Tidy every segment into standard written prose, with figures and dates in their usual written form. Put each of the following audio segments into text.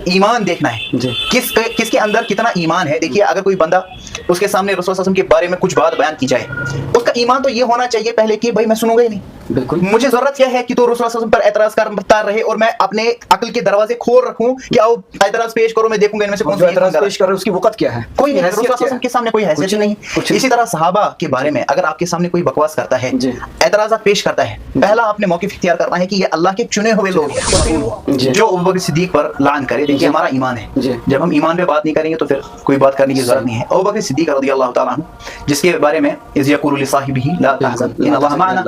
ایمان دیکھنا ہے کس کے اندر کتنا ایمان ہے. دیکھیے اگر کوئی بندہ اس کے سامنے رسول صلی اللہ علیہ وسلم کے بارے میں کچھ بات بیان کی جائے, اس کا ایمان تو یہ ہونا چاہیے پہلے کہ بھائی میں سنوں گا ہی نہیں, بالکل مجھے ضرورت کیا ہے کہ تو رسول صلی اللہ علیہ وسلم پر اعتراض کرتا رہے اور میں اپنے عقل کے دروازے کھول رکھوں کہ آؤ اعتراض پیش کرو, میں دیکھوں گا ان میں سے کون سا اعتراض پیش کر رہے اس کی وقت کیا ہے, کوئی نہیں. رسول صلی اللہ علیہ وسلم کے سامنے کوئی حیثیت نہیں. اسی طرح صحابہ کے بارے میں اگر آپ کے سامنے کوئی بکواس کرتا ہے, اعتراضات پیش کرتا ہے, پہلا آپ نے موقف اختیار کرنا ہے کہ یہ اللہ کے چنے ہوئے لوگ ہیں. جو ابوبکر صدیق پر لعن کرے, دیکھیے ہمارا ایمان ہے, جب ہم ایمان پہ بات نہیں کریں گے تو پھر کوئی بات کرنے کی ضرورت نہیں ہے. ابوبکر صدیق رضی اللہ تعالیٰ عنہ, جس کے بارے میں اذ یقول لصاحبہ لا تحزن ان اللہ معنا,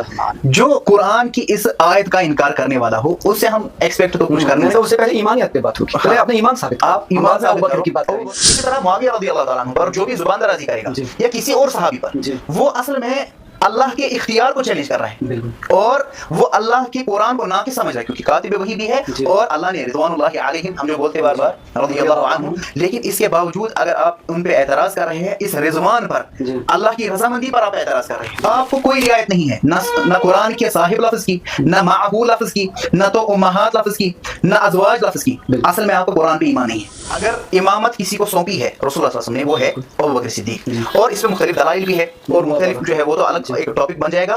جو قرآن کی اس آیت کا انکار کرنے والا ہو اس سے ہم ایکسپیکٹ تو کچھ کرنے سے اس سے پہلے ایمانیت پہ بات ہوگی, پہلے اپنے ایمان ثابت, آپ ایمان سے ابوبکر کی بات کریں. اسی طرح معاویہ رضی اللہ تعالیٰ عنہ پر جو بھی زبان درازی کرے گا یا کسی اور صحابی پر, وہ اصل میں اللہ کے اختیار کو چیلنج کر رہا ہے, اور وہ اللہ کے قرآن کو ناقص سمجھ رہا ہے کیونکہ کاتب وحی بھی ہے, اور اللہ نے رضوان اللہ علیہم ہم جو بولتے بار بار رضی اللہ عنہ, لیکن اس کے باوجود اگر آپ ان پہ اعتراض کر رہے ہیں, اس رضوان پر, اللہ کی رضامندی پر آپ اعتراض کر رہے ہیں, آپ کو کوئی رعایت نہیں ہے نہ قرآن کے صاحب لفظ کی, نہ معہو لفظ کی, نہ تو امہات لفظ کی, نہ ازواج لفظ کی. اصل میں آپ کو قرآن پہ ایمان نہیں ہے. اگر امامت کسی کو سونپی ہے رسول اللہ صلی اللہ علیہ وسلم نے, وہ ہے ابوبکر صدیق, اور اس میں مختلف دلائل بھی ہے اور مختلف جو ہے وہ تو الگ ایک ٹاپک بن جائے گا.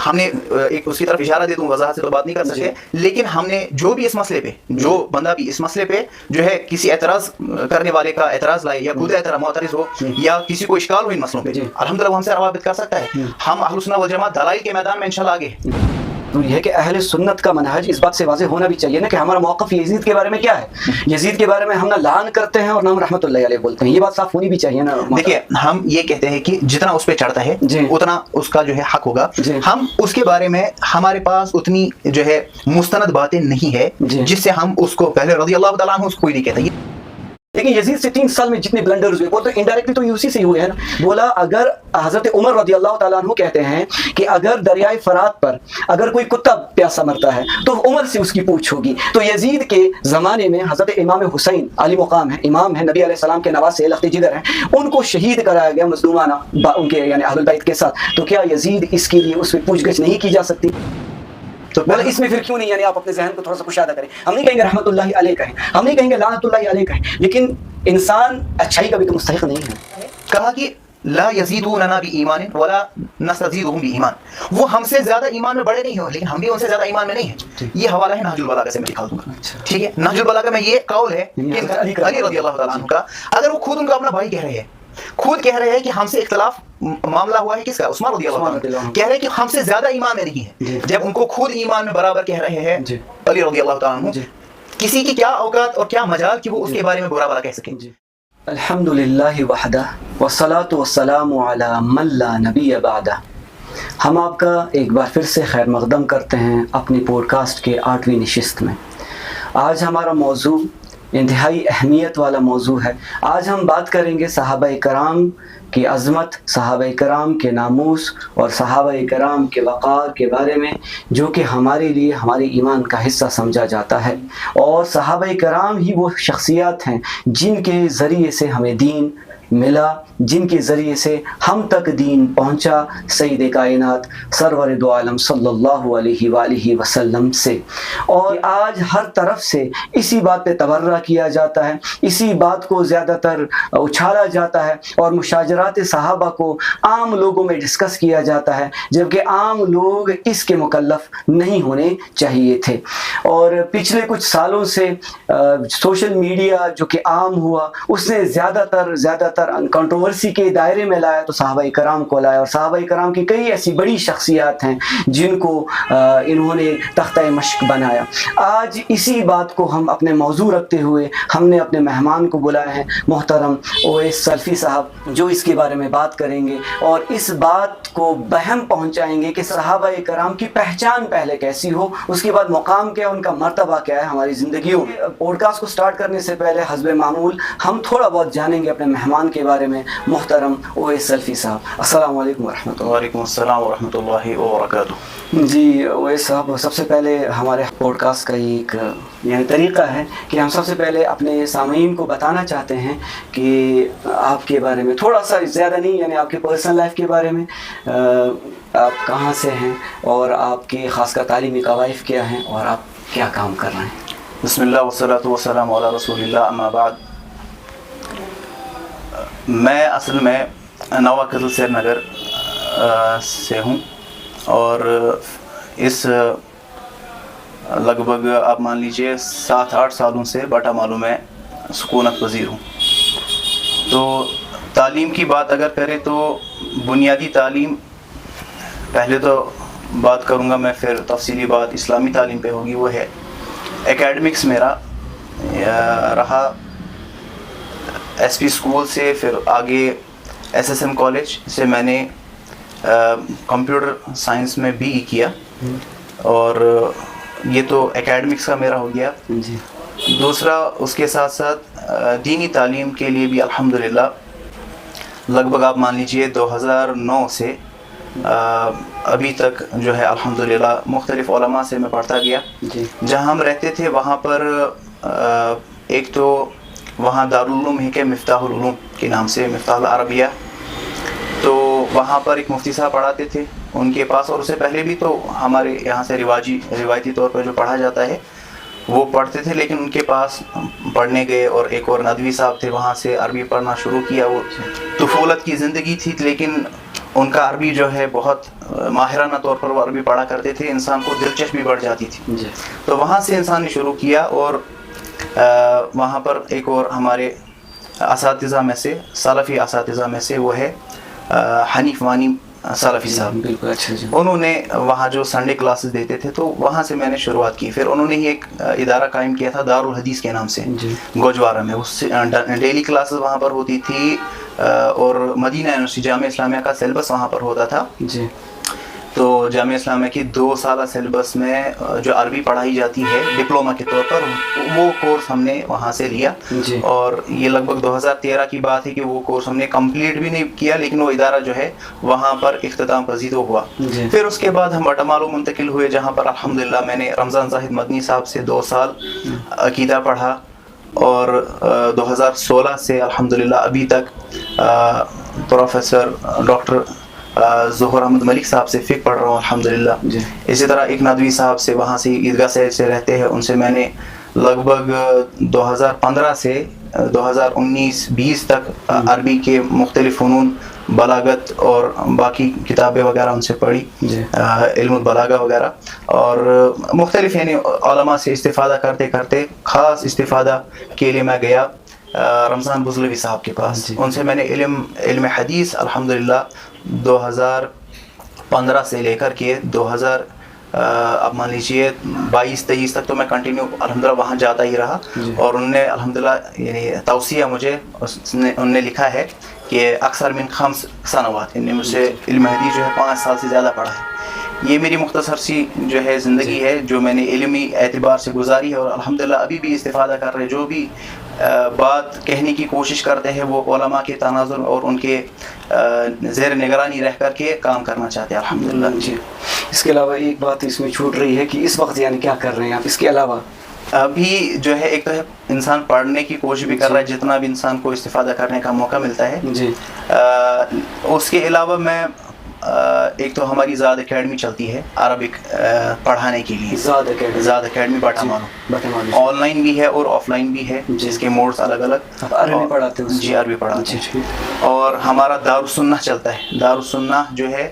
ہم نے ایک اس کی طرف اشارہ دے دوں, وضاحت سے تو بات نہیں کر سکتے, لیکن ہم نے جو بھی اس مسئلے پہ, جو بندہ بھی اس مسئلے پہ جو ہے کسی اعتراض کرنے والے کا اعتراض لائے یا خود معترض ہو یا کسی کو اشکال ہو ان مسئلوں پہ, الحمدللہ وہ ہم سے روابط کر سکتا ہے. ہم اہل سنت والجماعت دلائل کے میدان میں انشاءاللہ آگے ہیں. تو یہ ہے کہ اہل سنت کا منہج اس بات سے واضح ہونا بھی چاہیے نا کہ ہمارا موقف یزید کے بارے میں کیا ہے. یزید کے بارے میں ہم نہ لعن کرتے ہیں اور نہ ہم رحمۃ اللہ علیہ بولتے ہیں, یہ بات صاف ہونی بھی چاہیے نا. دیکھیے ہم یہ کہتے ہیں کہ جتنا اس پہ چڑھتا ہے اتنا اس کا جو ہے حق ہوگا. ہم اس کے بارے میں ہمارے پاس اتنی جو ہے مستند باتیں نہیں ہے جس سے ہم اس کو پہلے رضی اللہ تعالیٰ عنہ اس کو کوئی نہیں کہتا. لیکن یزید سے 3 سال میں جتنے بلنڈرز ہوئے وہ تو انڈائریکٹلی تو اسی سے ہوئے ہیں. بولا اگر حضرت عمر رضی اللہ تعالیٰ عنہ کہتے ہیں کہ اگر دریائے فرات پر اگر کوئی کتا پیاسا مرتا ہے تو عمر سے اس کی پوچھ ہوگی, تو یزید کے زمانے میں حضرت امام حسین علی مقام ہے, امام ہے, نبی علیہ السلام کے نواسے لخت جگر ہیں, ان کو شہید کرایا گیا مظلومانہ ان کے یعنی اہل بیت کے ساتھ. تو کیا یزید اس کے لیے اس پہ پوچھ گچھ نہیں کی جا سکتی؟ تو بولے اس میں پھر کیوں نہیں, یعنی آپ اپنے ذہن کو تھوڑا سا کشادہ کریں. ہم نہیں کہیں گے رحمت اللہ علیہ کہیں, ہم نہیں کہیں گے لعنت اللہ علیہ کہیں, لیکن انسان اچھائی کا بھی تو مستحق نہیں ہے. کہا کہ لا یزیدوننا بایمان ولا نستزیدهم بایمان, وہ ہم سے زیادہ ایمان میں بڑے نہیں ہو لیکن ہم بھی ان سے زیادہ ایمان میں نہیں ہیں. یہ حوالہ ہے نہج البلاغہ سے, میں دکھا دوں گا. ٹھیک ہے, نہج البلاغہ میں یہ قول ہے کہ علی رضی اللہ تعالیٰ عنہ کا, اگر وہ خود ان کا اپنا بھائی کہہ رہے ہیں, خود کہہ رہے ہیں کہ ہم سے اختلاف معاملہ ہوا ہے کس کا, عثمان رضی اللہ عنہ, کہہ رہے ہیں کہ ہم سے زیادہ ایمان میں نہیں ہے, جب ان کو خود ایمان میں برابر کہہ رہے ہیں علی رضی اللہ تعالیٰ عنہ, کسی کی کیا اوقات اور کیا مجال کہ وہ اس کے بارے میں برا بھلا کہہ سکیں. الحمدللہ وحدہ والصلاة والسلام علی من لا نبی بعدہ. ہم آپ کا ایک بار پھر سے خیر مقدم کرتے ہیں اپنی پوڈ کاسٹ کے 8ویں نشست میں. آج ہمارا موضوع انتہائی اہمیت والا موضوع ہے. آج ہم بات کریں گے صحابہ کرام کی عظمت، صحابہ کرام کے ناموس اور صحابہ کرام کے وقار کے بارے میں، جو کہ ہمارے لیے ہمارے ایمان کا حصہ سمجھا جاتا ہے. اور صحابہ کرام ہی وہ شخصیات ہیں جن کے ذریعے سے ہمیں دین ملا، جن کے ذریعے سے ہم تک دین پہنچا سید کائنات سرور دو عالم صلی اللہ علیہ وآلہ وسلم سے. اور آج ہر طرف سے اسی بات پہ تبرہ کیا جاتا ہے، اسی بات کو زیادہ تر اچھالا جاتا ہے اور مشاجرات صحابہ کو عام لوگوں میں ڈسکس کیا جاتا ہے، جبکہ عام لوگ اس کے مکلف نہیں ہونے چاہیے تھے. اور پچھلے کچھ سالوں سے سوشل میڈیا جو کہ عام ہوا، اس نے زیادہ تر کنٹروورسی کے دائرے میں لایا تو صحابہ کرام کو لایا. اور صحابہ کرام کی کئی ایسی بڑی شخصیات ہیں جن کو انہوں نے تختہ مشق بنایا. آج اسی بات کو ہم اپنے موضوع رکھتے ہوئے ہم نے اپنے مہمان کو بلایا ہے، محترم اویس سلفی صاحب، جو اس کے بارے میں بات کریں گے اور اس بات کو بہم پہنچائیں گے کہ صحابہ کرام کی پہچان پہلے کیسی ہو، اس کے بعد مقام کیا، ان کا مرتبہ کیا ہے ہماری زندگیوں میں. پوڈ کاسٹ کو سٹارٹ کرنے سے پہلے حسب معمول ہم تھوڑا بہت جانیں گے اپنے مہمان کے بارے میں. محترم اویس سلفی صاحب، السلام علیکم ورحمۃ اللہ. وعلیکم السلام ورحمۃ اللہ وبرکاتہ. جی اویس صاحب، سب سے پہلے ہمارے پوڈ کاسٹ کا ایک یعنی طریقہ ہے کہ ہم سب سے پہلے اپنے سامعین کو بتانا چاہتے ہیں کہ آپ کے بارے میں تھوڑا سا، زیادہ نہیں، یعنی آپ کے پرسنل لائف کے بارے میں، آپ کہاں سے ہیں اور آپ کے خاص کر تعلیمی قوائف کیا ہیں اور آپ کیا کام کر رہے ہیں. بسم اللہ والصلاۃ والسلام علی رسول اللہ اما بعد. میں اصل میں نوا قتل سیر نگر سے ہوں اور اس لگ بھگ آپ مان لیجئے 7-8 سالوں سے باٹا مالو میں سکونت پذیر ہوں. تو تعلیم کی بات اگر کریں تو بنیادی تعلیم پہلے تو بات کروں گا میں, پھر تفصیلی بات اسلامی تعلیم پہ ہوگی. وہ ہے اکیڈمکس میرا رہا ایس پی اسکول سے, پھر آگے ایس ایس ایم کالج سے میں نے کمپیوٹر سائنس میں بی ای کیا, اور یہ تو اکیڈمکس کا میرا ہو گیا. دوسرا اس کے ساتھ ساتھ دینی تعلیم کے لیے بھی الحمدللہ لگ بھگ آپ مان لیجئے 2009 سے ابھی تک جو ہے الحمدللہ مختلف علماء سے میں پڑھتا گیا. جہاں ہم رہتے تھے وہاں پر ایک تو وہاں دارالعلوم ہے کہ مفتاح العلوم کے نام سے, مفتاح العربیہ, تو وہاں پر ایک مفتی صاحب پڑھاتے تھے ان کے پاس, اور اس سے پہلے بھی تو ہمارے یہاں سے روایتی طور پر جو پڑھا جاتا ہے وہ پڑھتے تھے, لیکن ان کے پاس پڑھنے گئے اور ایک اور ندوی صاحب تھے, وہاں سے عربی پڑھنا شروع کیا. وہ طفولت کی زندگی تھی لیکن ان کا عربی جو ہے بہت ماہرانہ طور پر وہ عربی پڑھا کرتے تھے, انسان کو دلچسپی بڑھ جاتی تھی. تو وہاں سے انسان نے شروع کیا, اور وہاں پر ایک اور ہمارے اساتذہ میں سے, سلفی اساتذہ میں سے وہ ہے حنیف وانی سلفی صاحب. بالکل اچھا جی. انہوں نے وہاں جو سنڈے کلاسز دیتے تھے تو وہاں سے میں نے شروعات کی. پھر انہوں نے ہی ایک ادارہ قائم کیا تھا دارالحدیث کے نام سے گوجوارہ میں, اس ڈیلی کلاسز وہاں پر ہوتی تھی, اور مدینہ یونیورسٹی جامعہ اسلامیہ کا سیلبس وہاں پر ہوتا تھا. تو جامعہ اسلامیہ کی 2 سالہ سیلبس میں جو عربی پڑھائی جاتی ہے ڈپلوما کے طور پر, وہ کورس ہم نے وہاں سے لیا. اور یہ لگ بھگ 2013 کی بات ہے کہ وہ کورس ہم نے کمپلیٹ بھی نہیں کیا, لیکن وہ ادارہ جو ہے وہاں پر اختتام پذیر ہوا. پھر اس کے بعد ہم باٹا مالو منتقل ہوئے, جہاں پر الحمدللہ میں نے رمضان زاہد مدنی صاحب سے 2 سال عقیدہ پڑھا, اور 2016 سے الحمدللہ ابھی تک پروفیسر ڈاکٹر ظہور احمد ملک صاحب سے فقہ پڑھ رہا ہوں الحمدللہ. اسی طرح ایک ندوی صاحب سے وہاں سے عیدگاہ سے رہتے ہیں, ان سے میں نے لگ بھگ 2015 سے 2019-20 تک عربی کے مختلف فنون, بلاغت اور باقی کتابیں وغیرہ ان سے پڑھی, علم البلاغہ وغیرہ, اور مختلف یعنی علماء سے استفادہ کرتے کرتے خاص استفادہ کے لیے میں گیا رمضان بزلوی صاحب کے پاس. ان سے میں نے علم حدیث الحمدللہ 2015 سے لے کر کے 2000 اب مان لیجیے 22-23 تک تو میں کنٹینیو الحمدللہ وہاں جاتا ہی رہا. اور انہوں نے الحمدللہ یعنی توصیہ مجھے انہوں نے لکھا ہے کہ اکثر من 5 سنوات, یعنی مجھ سے علم حدیث جو ہے 5 سال سے زیادہ پڑھا ہے. یہ میری مختصر سی جو ہے زندگی ہے جو میں نے علمی اعتبار سے گزاری ہے, اور الحمدللہ ابھی بھی استفادہ کر رہے. جو بھی بات کہنے کی کوشش کرتے ہیں وہ علماء کے تناظر اور ان کے زیر نگرانی رہ کر کے کام کرنا چاہتے ہیں الحمدللہ. اس کے علاوہ ایک بات اس میں چھوٹ رہی ہے کہ اس وقت یعنی کیا کر رہے ہیں آپ اس کے علاوہ؟ ابھی جو ہے ایک تو ہے انسان پڑھنے کی کوشش بھی کر رہا ہے جتنا بھی انسان کو استفادہ کرنے کا موقع ملتا ہے. اس کے علاوہ میں ایک تو ہماری زاد اکیڈمی چلتی ہے عربک پڑھانے کے لیے, زاد academy Bata Malu, on line بھی ہے اور آف لائن بھی ہے, جس کے موڈز الگ الگ. عربی پڑھاتے ہیں؟ جی عربی پڑھاتے ہیں. اور ہمارا دارالسنہ چلتا ہے. دارالسنہ جو ہے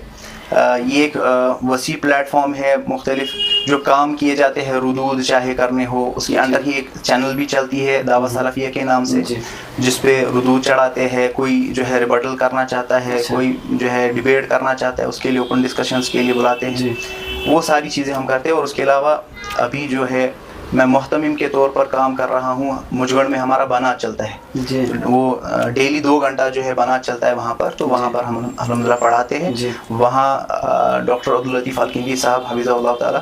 یہ ایک وسیع پلیٹ فارم ہے, مختلف جو کام کیے جاتے ہیں ردود چاہے کرنے ہو, اس کے اندر ہی ایک چینل بھی چلتی ہے دعوت سلفیہ کے نام سے, جس پہ ردود چڑھاتے ہیں. کوئی جو ہے ریبٹل کرنا چاہتا ہے, کوئی جو ہے ڈیبیٹ کرنا چاہتا ہے, اس کے لیے اوپن ڈسکشنز کے لیے بلاتے ہیں. وہ ساری چیزیں ہم کرتے ہیں. اور اس کے علاوہ ابھی جو ہے میں محتمم کے طور پر کام کر رہا ہوں. مجگڑ میں ہمارا بنات چلتا ہے, وہ ڈیلی 2 گھنٹہ جو ہے بنات چلتا ہے وہاں پر. تو وہاں پر ہم الحمدللہ پڑھاتے ہیں. وہاں ڈاکٹر عبداللطیف الکندی صاحب حفظہ اللہ تعالی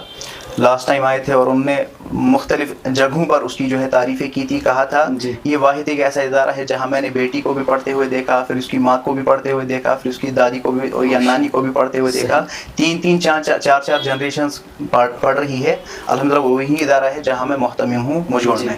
لاسٹ ٹائم آئے تھے, اور انہوں نے مختلف جگہوں پر اس کی جو ہے تعریفیں کی تھی. کہا تھا یہ واحد ایک ایسا ادارہ ہے جہاں میں نے بیٹی کو بھی پڑھتے ہوئے دیکھا, پھر اس کی ماں کو بھی پڑھتے ہوئے دیکھا, پھر اس کی دادی کو بھی یا نانی کو بھی پڑھتے ہوئے دیکھا. 3-4 جنریشنز پڑھ رہی ہے الحمدللہ. وہی ادارہ ہے جہاں میں محتمم ہوں مجگڑ میں.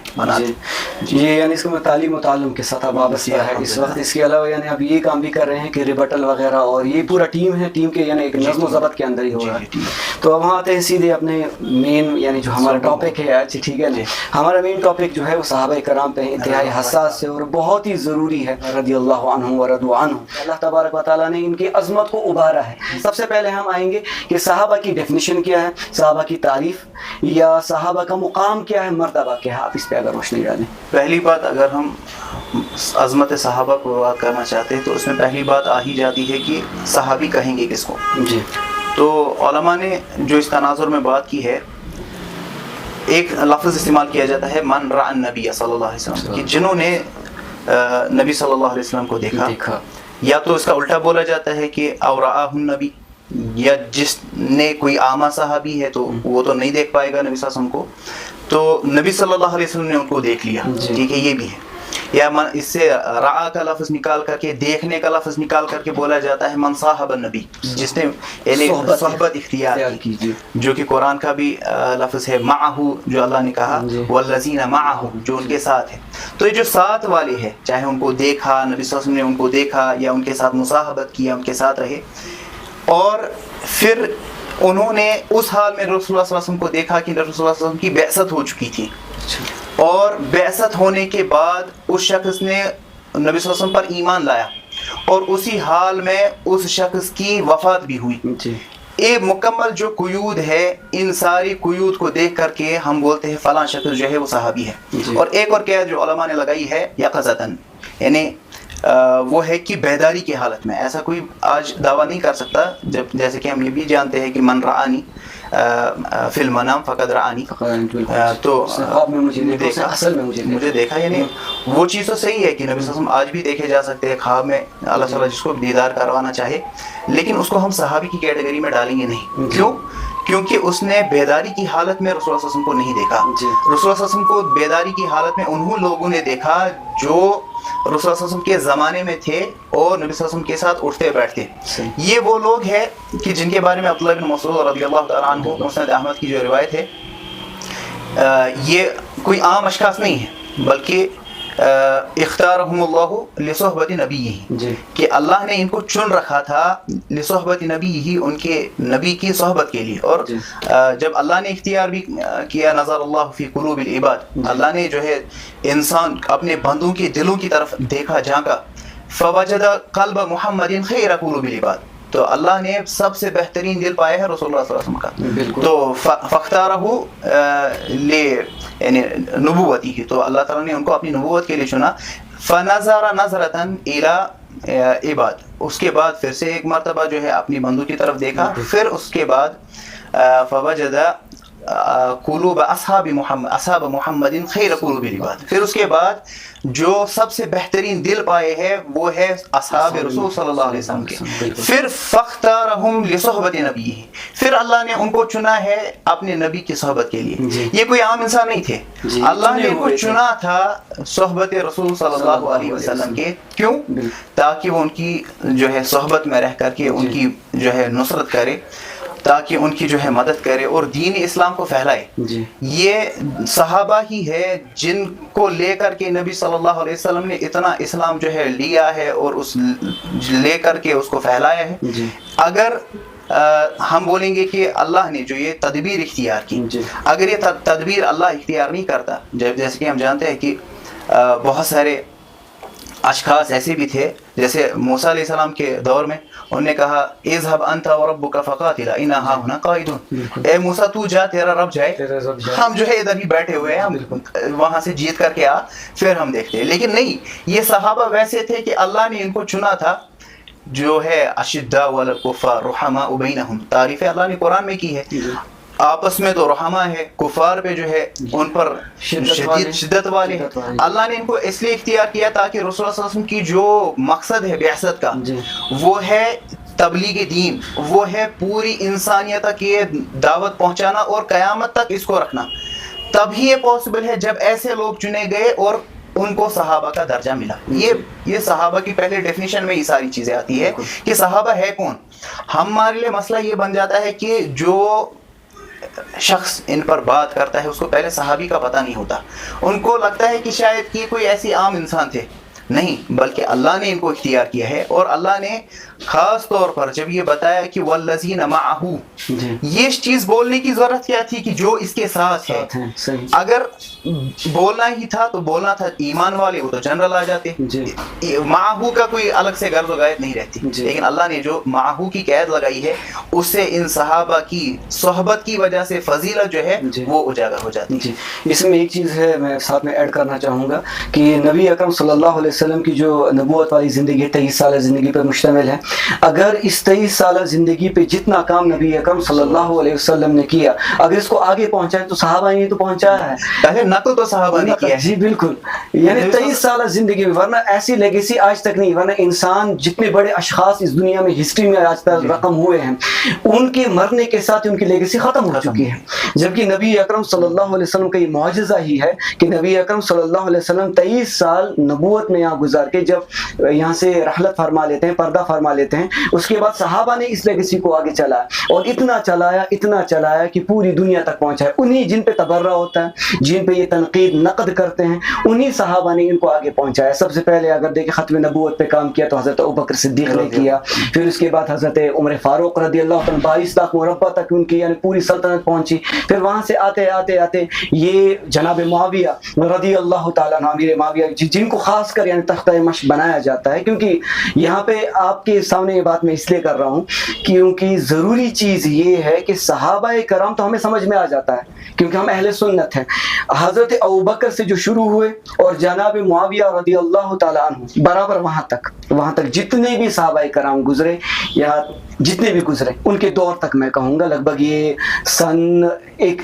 یہ یعنی اس میں تعلیم و تعلم کے ساتھ وابستہ ہے اس وقت. اس کے علاوہ یعنی اب یہ کام بھی کر رہے ہیں کہ ریبٹل وغیرہ, اور یہ پورا ٹیم ہے, ٹیم کے یعنی ایک نظم و ضبط کے اندر ہی ہو رہا ہے. تو اب ہم آتے ہیں سیدھے اپنے مین یعنی جو ہمارا ٹاپک ہے ہے اچھی ٹھیک ہے جی. ہمارا مین ٹاپک جو ہے وہ صحابہ کرام پہ انتہائی حساس ہے اور بہت ہی ضروری ہے رضی اللہ عنہ ورضوا عنہ. اللہ تبارک و تعالیٰ نے ان کی عظمت کو ابھارا ہے. سب سے پہلے ہم آئیں گے کہ صحابہ کی ڈیفینیشن کیا ہے, صحابہ کی تعریف یا صحابہ کا مقام کیا ہے, مرتبہ کیا ہے, آپ اس پہ اگر روشنی ڈالیں. پہلی بات اگر ہم عظمت صحابہ کو بات کرنا چاہتے ہیں تو اس میں پہلی بات آ ہی جاتی ہے کہ صحابی کہیں گے کس کو. جی. تو علماء نے جو اس تناظر میں بات کی ہے, ایک لفظ استعمال کیا جاتا ہے من رأى النبی صلی اللہ علیہ وسلم, کہ جنہوں نے نبی صلی اللہ علیہ وسلم کو دیکھا. یا تو اس کا الٹا بولا جاتا ہے کہ او رآہ النبی, یا جس نے کوئی عامہ صحابی ہے تو وہ تو نہیں دیکھ پائے گا نبی صلی اللہ علیہ وسلم کو, تو نبی صلی اللہ علیہ وسلم نے ان کو دیکھ لیا. ٹھیک ہے, یہ بھی ہے. یا اس سے رعا کا لفظ نکال کر کے, دیکھنے کا لفظ نکال کر کے بولا جاتا ہے من صاحب النبی, جس نے یعنی صحبت اختیار کی, جو کہ قرآن کا بھی لفظ ہے معہو, جو اللہ نے کہا والذین معہو, جو ان کے ساتھ ہے. تو یہ جو ساتھ والے ہیں, چاہے ان کو دیکھا, نبی صلی اللہ علیہ وسلم نے ان کو دیکھا, یا ان کے ساتھ مصاحبت کیا, ان کے ساتھ رہے, اور پھر انہوں نے اس حال میں رسول اللہ صلی اللہ علیہ وسلم کو دیکھا کہ رسول اللہ صلی اللہ علیہ وسلم کی بعثت ہو چکی تھی, اور بعثت ہونے کے بعد اس شخص نے نبی صلی اللہ علیہ وسلم پر ایمان لایا, اور اسی حال میں اس شخص کی وفات بھی ہوئی. یہ مکمل جو قیود ہے, ان ساری قیود کو دیکھ کر کے ہم بولتے ہیں فلاں شخص جو ہے وہ صحابی ہے. اور ایک اور قید جو علماء نے لگائی ہے یقظتاً, یعنی وہ ہے کہ بیداری کی حالت میں. ایسا کوئی آج دعویٰ نہیں کر سکتا, جیسے کہ ہم یہ بھی جانتے ہیں کہ من رآنی فی المنام فقد رآنی, تو مجھے دیکھا, یعنی وہ چیز تو صحیح ہے کہ نبی صلی اللہ علیہ وسلم آج بھی دیکھے جا سکتے ہیں خواب میں, اللہ تعالیٰ جس کو دیدار کروانا چاہے, لیکن اس کو ہم صحابی کی کیٹیگری میں ڈالیں گے نہیں. کیوں؟ کیونکہ اس نے بیداری کی حالت میں رسول اللہ صلی اللہ علیہ وسلم کو نہیں دیکھا. رسول اللہ صلی اللہ علیہ وسلم کو بیداری کی حالت میں انہوں لوگوں نے دیکھا جو رسول اللہ صلی اللہ علیہ وسلم کے زمانے میں تھے اور نبی صلی اللہ علیہ وسلم کے ساتھ اٹھتے بیٹھتے. یہ وہ لوگ ہیں کہ جن کے بارے میں عبداللہ بن مسعود رضی اللہ تعالیٰ عنہ, مسند احمد کی جو روایت ہے, یہ کوئی عام اشخاص نہیں ہے, بلکہ اختارہم اللہ لصحبت نبیہ, کہ اللہ نے ان کو چن رکھا تھا لصحبت نبیہ, ان کے نبی کی صحبت کے لیے. اور جب اللہ نے اختیار بھی کیا, نظر اللہ فی قلوب العباد, اللہ نے جو ہے انسان اپنے بندوں کے دلوں کی طرف دیکھا, جھانکا, فوجد قلب محمد خیر قلوب العباد, تو اللہ نے سب سے بہترین دل پایا ہے رسول اللہ صلی اللہ علیہ وسلم کا. تو فاختارہ یعنی نبوتی ہی, تو اللہ تعالیٰ نے ان کو اپنی نبوت کے لیے چنا. فنظر نظرتاً الی عباد, اس کے بعد پھر سے ایک مرتبہ جو ہے اپنی بندوں کی طرف دیکھا, پھر اس کے بعد فوجد قلوب اصحاب محمد خیر قلوب العباد, پھر اس کے بعد جو سب سے بہترین دل پائے ہیں وہ ہے اصحاب رسول صلی اللہ علیہ وسلم کے. پھر فاختارہم لصحبت نبیہ, پھر اللہ نے ان کو چنا ہے اپنے نبی کی صحبت کے لیے. یہ کوئی عام انسان نہیں تھے, اللہ نے ان کو چنا تھا صحبت رسول صلی اللہ علیہ وسلم کے. کیوں؟ تاکہ وہ ان کی جو ہے صحبت میں رہ کر کے ان کی جو ہے نصرت کرے, تاکہ ان کی جو ہے مدد کرے اور دین اسلام کو پھیلائے. یہ صحابہ ہی ہے جن کو لے کر کے نبی صلی اللہ علیہ وسلم نے اتنا اسلام جو ہے لیا ہے اور اس لے کر کے اس کو پھیلایا ہے. اگر ہم بولیں گے کہ اللہ نے جو یہ تدبیر اختیار کی, اگر یہ تدبیر اللہ اختیار نہیں کرتا, جیسے کہ ہم جانتے ہیں کہ بہت سارے اشخاص ایسے بھی تھے, جیسے موسیٰ علیہ السلام کے دور میں انہوں نے کہا اذهب انت وربك فقاتلا انا هاهنا قاعدون, اے موسیٰ تو جا, تیرا رب جائے, ہم جو ہے ادھر ہی بیٹھے ہوئے ہیں, ہم وہاں سے جیت کر کے آ, پھر ہم دیکھتے ہیں. لیکن نہیں, یہ صحابہ ویسے تھے کہ اللہ نے ان کو چنا تھا, جو ہے اشداء علی الکفار رحماء بینہم, تعریف اللہ نے قرآن میں کی ہے, آپس میں تو رحماء ہے, کفار پہ جو ہے ان پر شدت والے. اللہ نے ان کو اس لیے اختیار کیا تاکہ رسول اللہ صلی اللہ علیہ وسلم کی جو مقصد ہے بعثت کا, وہ ہے تبلیغ دین, وہ ہے پوری انسانیت تک یہ دعوت پہنچانا اور قیامت تک اس کو رکھنا. تب ہی یہ پاسبل ہے جب ایسے لوگ چنے گئے اور ان کو صحابہ کا درجہ ملا. یہ صحابہ کی پہلے ڈیفینیشن میں یہ ساری چیزیں آتی ہے کہ صحابہ ہے کون. ہمارے لیے مسئلہ یہ بن جاتا ہے کہ جو شخص ان پر بات کرتا ہے اس کو پہلے صحابی کا پتہ نہیں ہوتا, ان کو لگتا ہے کہ شاید کہ کوئی ایسی عام انسان تھے, नहीं, बल्कि अल्लाह ने इनको इख्तियार किया है। और अल्लाह ने खास तौर पर जब ये बताया कि वल्लज़ीना माअहू, ये चीज बोलने की जरूरत क्या थी कि जो इसके साथ है। अगर बोलना ही था तो बोलना था ईमान वाले, वो तो जनरल आ जाते, माअहू का कोई अलग से गर्ज गायत नहीं रहती। लेकिन अल्लाह ने जो माअहू की कैद लगाई है उससे इन सहाबा की सोहबत की वजह से फजीलत जो है वो उजागर हो जाती है। इसमें एक चीज़ है मैं साथ में ऐड करना चाहूँगा कि नबी अकरम सल्लल्लाहु अलैहि वसल्लम की जो नबूवत वाली ज़िंदगी 23 साल ज़िंदगी पर मुश्तमिल है, अगर इस 23 साल ज़िंदगी पे जितना काम नबी अकरम सल्लल्लाहु अलैहि वसल्लम ने किया, अगर इसको आगे पहुँचाए तो सहाबा ने तो पहुँचाया है, पहले नकल तो सहाबा ने किया है। जी बिल्कुल, यानी 23 साल ज़िंदगी में, वरना ऐसी लेगेसी आज तक नहीं, वरना इंसान जितने बड़े अशखास इस दुनिया में हिस्ट्री में आज तक रकम हुए हैं, उनके मरने के साथ उनकी लेगेसी ख़त्म हो चुकी है। जबकि नबी अकरम सल्लल्लाहु अलैहि वसल्लम का ये मौजज़ा ही है कि नबी अकरम सल्लल्लाहु अलैहि वसल्लम 23 साल नबूवत में यहाँ गुजार के जब यहाँ से रहलत फरमा लेते हैं, पर्दा फरमा लेते हैं, उसके बाद सहाबा ने इस लेगेसी को आगे चलाया और इतना चलाया कि पूरी दुनिया तक पहुँचाया। उन्हीं जिन पे तबर्रा होता है, जिन पे ये तनकीद नक़द करते हैं, उन्हीं सहाबा ने इनको आगे पहुँचाया। सबसे पहले अगर देखें खत्म नबूवत पे काम किया तो हज़रत अबू बकर सिद्दीक़ ने किया, फिर उसके बाद हज़रत उमर फ़ारूक रज़ियल्लाहु तआला 22 लाख मुरब्बा तक उनकी यानी पूरी सल्तनत पहुँची। फिर वहाँ से आते ये जनाब मुआविया रज़ियल्लाहु तआला अन्हु, अमीर मुआविया, जिनको खास कर यानी तख्ता मश्क बनाया जाता है, क्योंकि यहाँ पे आपके सामने ये बात मैं इसलिए कर रहा हूँ क्योंकि ज़रूरी चीज़ ये है कि सहाबाए कराम तो हमें समझ में आ जाता है क्योंकि हम अहले सुन्नत हैं। हज़रत अबू बकर से जो शुरू हुए और जनाब मुआविया रज़ियल्लाहु तआला अन्हु बराबर वहाँ तक जितने भी सहाबाए कराम गुजरे या जितने भी गुजरे उनके दौर तक मैं कहूँगा, लगभग ये सन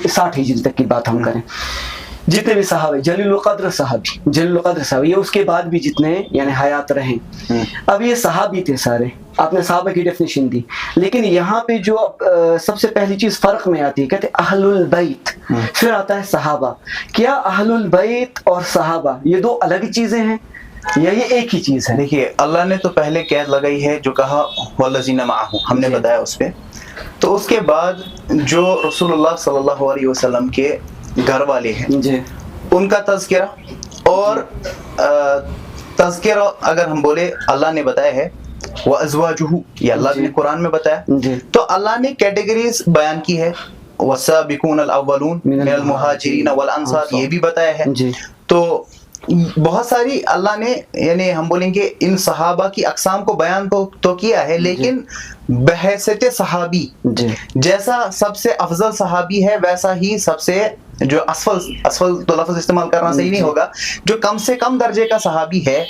60 हिजरी तक की बात हम करें, जितने भी सहाबे जलीलुल कद्र सहाबी, ये उसके बाद भी जितने यानी हयात रहे, अब ये सहाबी थे सारे, आपने सहाबा की डेफिनेशन दी। लेकिन यहाँ पे जो सबसे पहली चीज फर्क में आती है, कहते अहलुल बैत, फिर आता है सहाबा। क्या अहलुल बैत और सहाबा ये दो अलग चीजें हैं या ये एक ही चीज है? देखिए, अल्लाह ने तो पहले कैद लगाई है जो कहा वल्लज़ीना माअहू, हमने बताया उस पे, तो उसके बाद जो रसूलुल्लाह सल्लल्लाहु अलैहि वसल्लम के घर वाले हैं जी, उनका तज़किरा और तज़किरा अगर हम बोले, अल्लाह ने बताया है व अज़वाजुहु, ये अल्लाह ने कुरान में बताया, तो अल्लाह ने कैटेगरीज बयान की है, वस्साबिकूनल अव्वलून मिनल मुहाजिरीन वल अंसार, ये भी बताया है। तो बहुत सारी अल्लाह ने यानी हम बोलेंगे इन सहाबा की अक़साम को बयान तो किया है, लेकिन बहैसियत सहाबी जैसा सबसे अफजल सहाबी है वैसा ही सबसे जो असफल तो लफ्ज़ इस्तेमाल करना सही नहीं होगा, जो कम से कम दर्जे का सहाबी है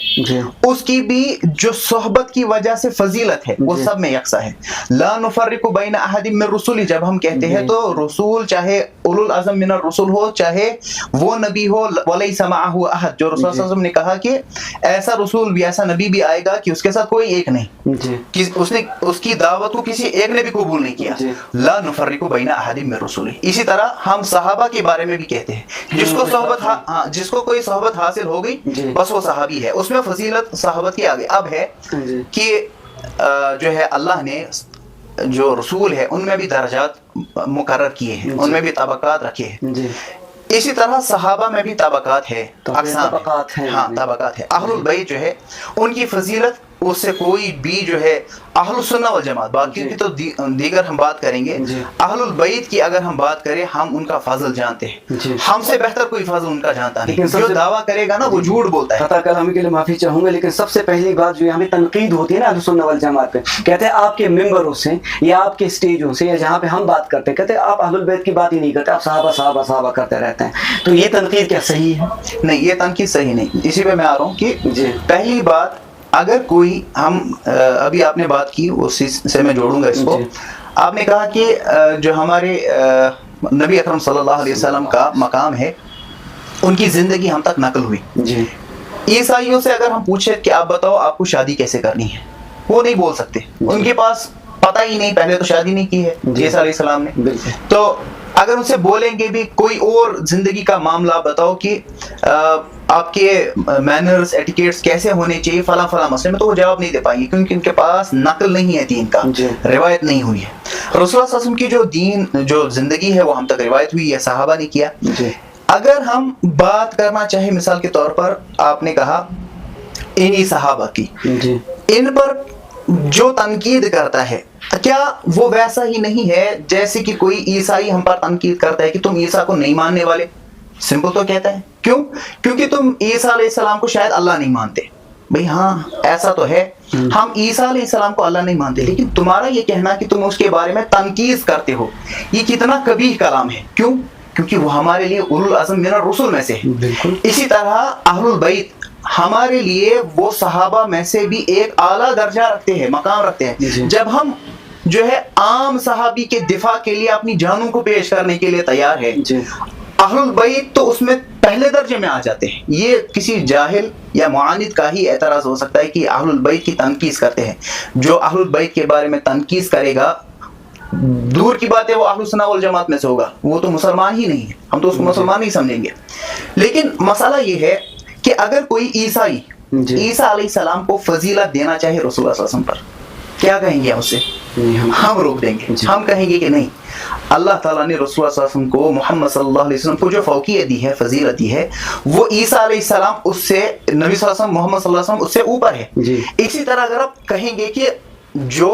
उसकी भी जो सोहबत की वजह से फजीलत है वो सब में यकसा है। ला नुफर्रिकु बैन अहदिम मिन रुसुली, जब हम कहते हैं तो रसूल चाहे उलुल अज़म मिनर रसूल हो, चाहे वो नबी हो, वलैसा मअहु अहद, जो रसूल सल्लल्लाहु अलैहि वसल्लम ने कहा कि ऐसा रसूल भी, ऐसा नबी भी आएगा कि उसके साथ कोई एक नहीं, कि उसने उसकी दावत को किसी एक ने भी कबूल नहीं किया। ला नुफर्रिकु बैन अहदिम मिन रुसुली। इसी तरह हम सहाबा के बारे में भी कहते हैं, जिसको सोहबत जिसको कोई सोहबत हासिल हो गई बस वो सहाबी है, उसमें फजीलत सहाबत की आगे। अब है कि जो है अल्लाह ने जो रसूल है उनमें भी दर्जात मुकर्रर किए हैं, उनमें भी तबकात रखे हैं। इसी तरह सहाबा में भी तबकात है, तबकात है। अहलुल बैत जो है उनकी फजीलत उससे कोई भी जो है अहलुल सुन्नह वल जमात, बाकी की तो दीगर हम बात करेंगे, अहलुल बैत की अगर हम बात करें हम उनका फजल जानते हैं, हमसे बेहतर कोई फजल उनका जानता नहीं। जो दावा करेगा ना वो झूठ बोलता है। कलामी के लिए माफी चाहूंगा, लेकिन सबसे पहली बात जो यहाँ पे तनकीद होती है ना अहलुल सुन्नह वल जमात पे, कहते हैं आपके मेंबरों से या आपके स्टेजों से या जहाँ पे हम बात करते हैं, कहते हैं आप अहलुल बैत की बात ही नहीं करते, आप सहाबा करते रहते हैं। तो ये तनकीद क्या सही है? नहीं, ये तनकीद सही नहीं। इसी पे मैं आ रहा हूँ कि पहली बात, अगर कोई हम अभी आपने बात की उसी से मैं जोड़ूंगा इसको, आपने कहा कि जो हमारे नबी अकरम सल्लल्लाहु अलैहि वसल्लम का मकाम है उनकी जिंदगी हम तक नकल हुई। ईसाइयों से अगर हम पूछे कि आप बताओ आपको शादी कैसे करनी है, वो नहीं बोल सकते, उनके पास पता ही नहीं, पहले तो शादी नहीं की है ईसा अलैहि सलाम ने। तो अगर उनसे बोलेंगे भी कोई और जिंदगी का मामला बताओ कि आपके मैनर्स एटिकेट्स कैसे होने चाहिए फला मसले में, तो वो जवाब नहीं दे पाएंगे क्योंकि उनके पास नकल नहीं है दीन का, रिवायत नहीं हुई है। रसूलुल्लाह सल्लल्लाहु अलैहि वसल्लम की जो दीन जो जिंदगी है वो हम तक रिवायत हुई है, सहाबा ने किया। अगर हम बात करना चाहे, मिसाल के तौर पर आपने कहा इन्हीं सहाबा की, जी इन पर जो तनकीद करता है, क्या वो वैसा ही नहीं है जैसे कि कोई ईसाई हम पर तनकीद करता है कि तुम ईसा को नहीं मानने वाले? सिंपल तो कहता है, क्यों? क्योंकि तुम ईसा अलैहिस्सलाम को शायद अल्लाह नहीं मानते। भाई हाँ, ऐसा तो है, हम ईसा अलैहिस्सलाम को अल्लाह नहीं मानते, लेकिन तुम्हारा ये कहना कि तुम उसके बारे में तनकीद करते हो, ये कितना कबीह कलाम है। क्यों? क्योंकि वो हमारे लिए उलुल अज़्म मिनर रसूल में से है। बिल्कुल। इसी तरह अहलुल बैत हमारे लिए वो सहाबा में से भी एक आला दर्जा रखते हैं, मकाम रखते हैं। जब हम जो है आम सहाबी के दिफा के लिए अपनी जानों को पेश करने के लिए तैयार है, अहलुल बैत तो उसमें पहले दर्जे में आ जाते हैं। ये किसी जाहिल या मुआनिद का ही एतराज हो सकता है कि अहलुल बैत की तनकीस करते हैं। जो अहलुल बैत के बारे में तनकीस करेगा, दूर की बात है वो अहलुस सुन्नह वल जमात में से होगा, वो तो मुसलमान ही नहीं है, हम तो उसको मुसलमान नहीं समझेंगे। लेकिन मसला ये है कि अगर कोई ईसाई ईसा अलैहिस्सलाम को फजीलत देना चाहे रसूलुल्लाह सल्लल्लाहु अलैहि वसल्लम पर, क्या कहेंगे हम उससे? हम रोक देंगे। हम कहेंगे कि नहीं, अल्लाह ताला ने रसूलुल्लाह सल्लल्लाहु अलैहि वसल्लम को, मोहम्मद सल्लल्लाहु अलैहि वसल्लम को जो फौकियत दी है, फजीलत दी है, वो ईसा अलैहिस्सलाम उससे, नबी सल्लल्लाहु अलैहि वसल्लम, मोहम्मद सल्लल्लाहु अलैहि वसल्लम उससे ऊपर है। इसी तरह अगर आप कहेंगे कि जो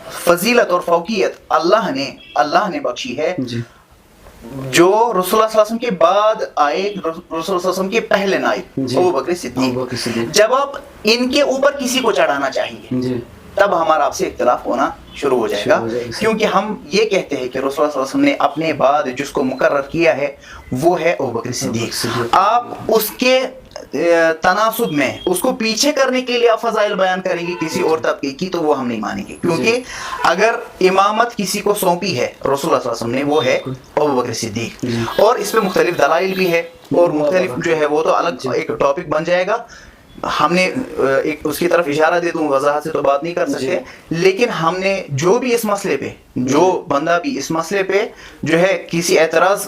फजीलत और फौकियत अल्लाह ने बख्शी है, जो रसूलुल्लाह सल्लल्लाहु अलैहि वसल्लम के बाद आए, रसूलुल्लाह सल्लल्लाहु अलैहि वसल्लम के पहले ना आए, अबू बकर सिद्दीक, जब आप इनके ऊपर किसी को चढ़ाना चाहेंगे, तब हमारा आपसे इख्तिलाफ होना शुरू हो जाएगा। क्योंकि हम ये कहते हैं कि रसूलुल्लाह सल्लल्लाहु अलैहि वसल्लम ने अपने बाद जिसको मुकर्रर किया है वो है अबू बकर सिद्दीक। आप उसके तनासुब में उसको पीछे करने के लिए आप फजाइल बयान करेंगे किसी और तबके की, तो वो हम नहीं मानेंगे। क्योंकि अगर इमामत किसी को सौंपी है रसूलुल्लाह सल्लल्लाहु अलैहि वसल्लम ने, वो है अबू बकर सिद्दीक। और इसमें मुख्तलिफ दलाइल भी है और मुख्तलिफ जो है वो तो अलग एक टॉपिक बन जाएगा। हमने एक उसकी तरफ इशारा दे दूं, वजाहत से तो बात नहीं कर सकते, लेकिन हमने जो भी इस मसले पे, जो बंदा भी इस मसले पे जो है किसी एतराज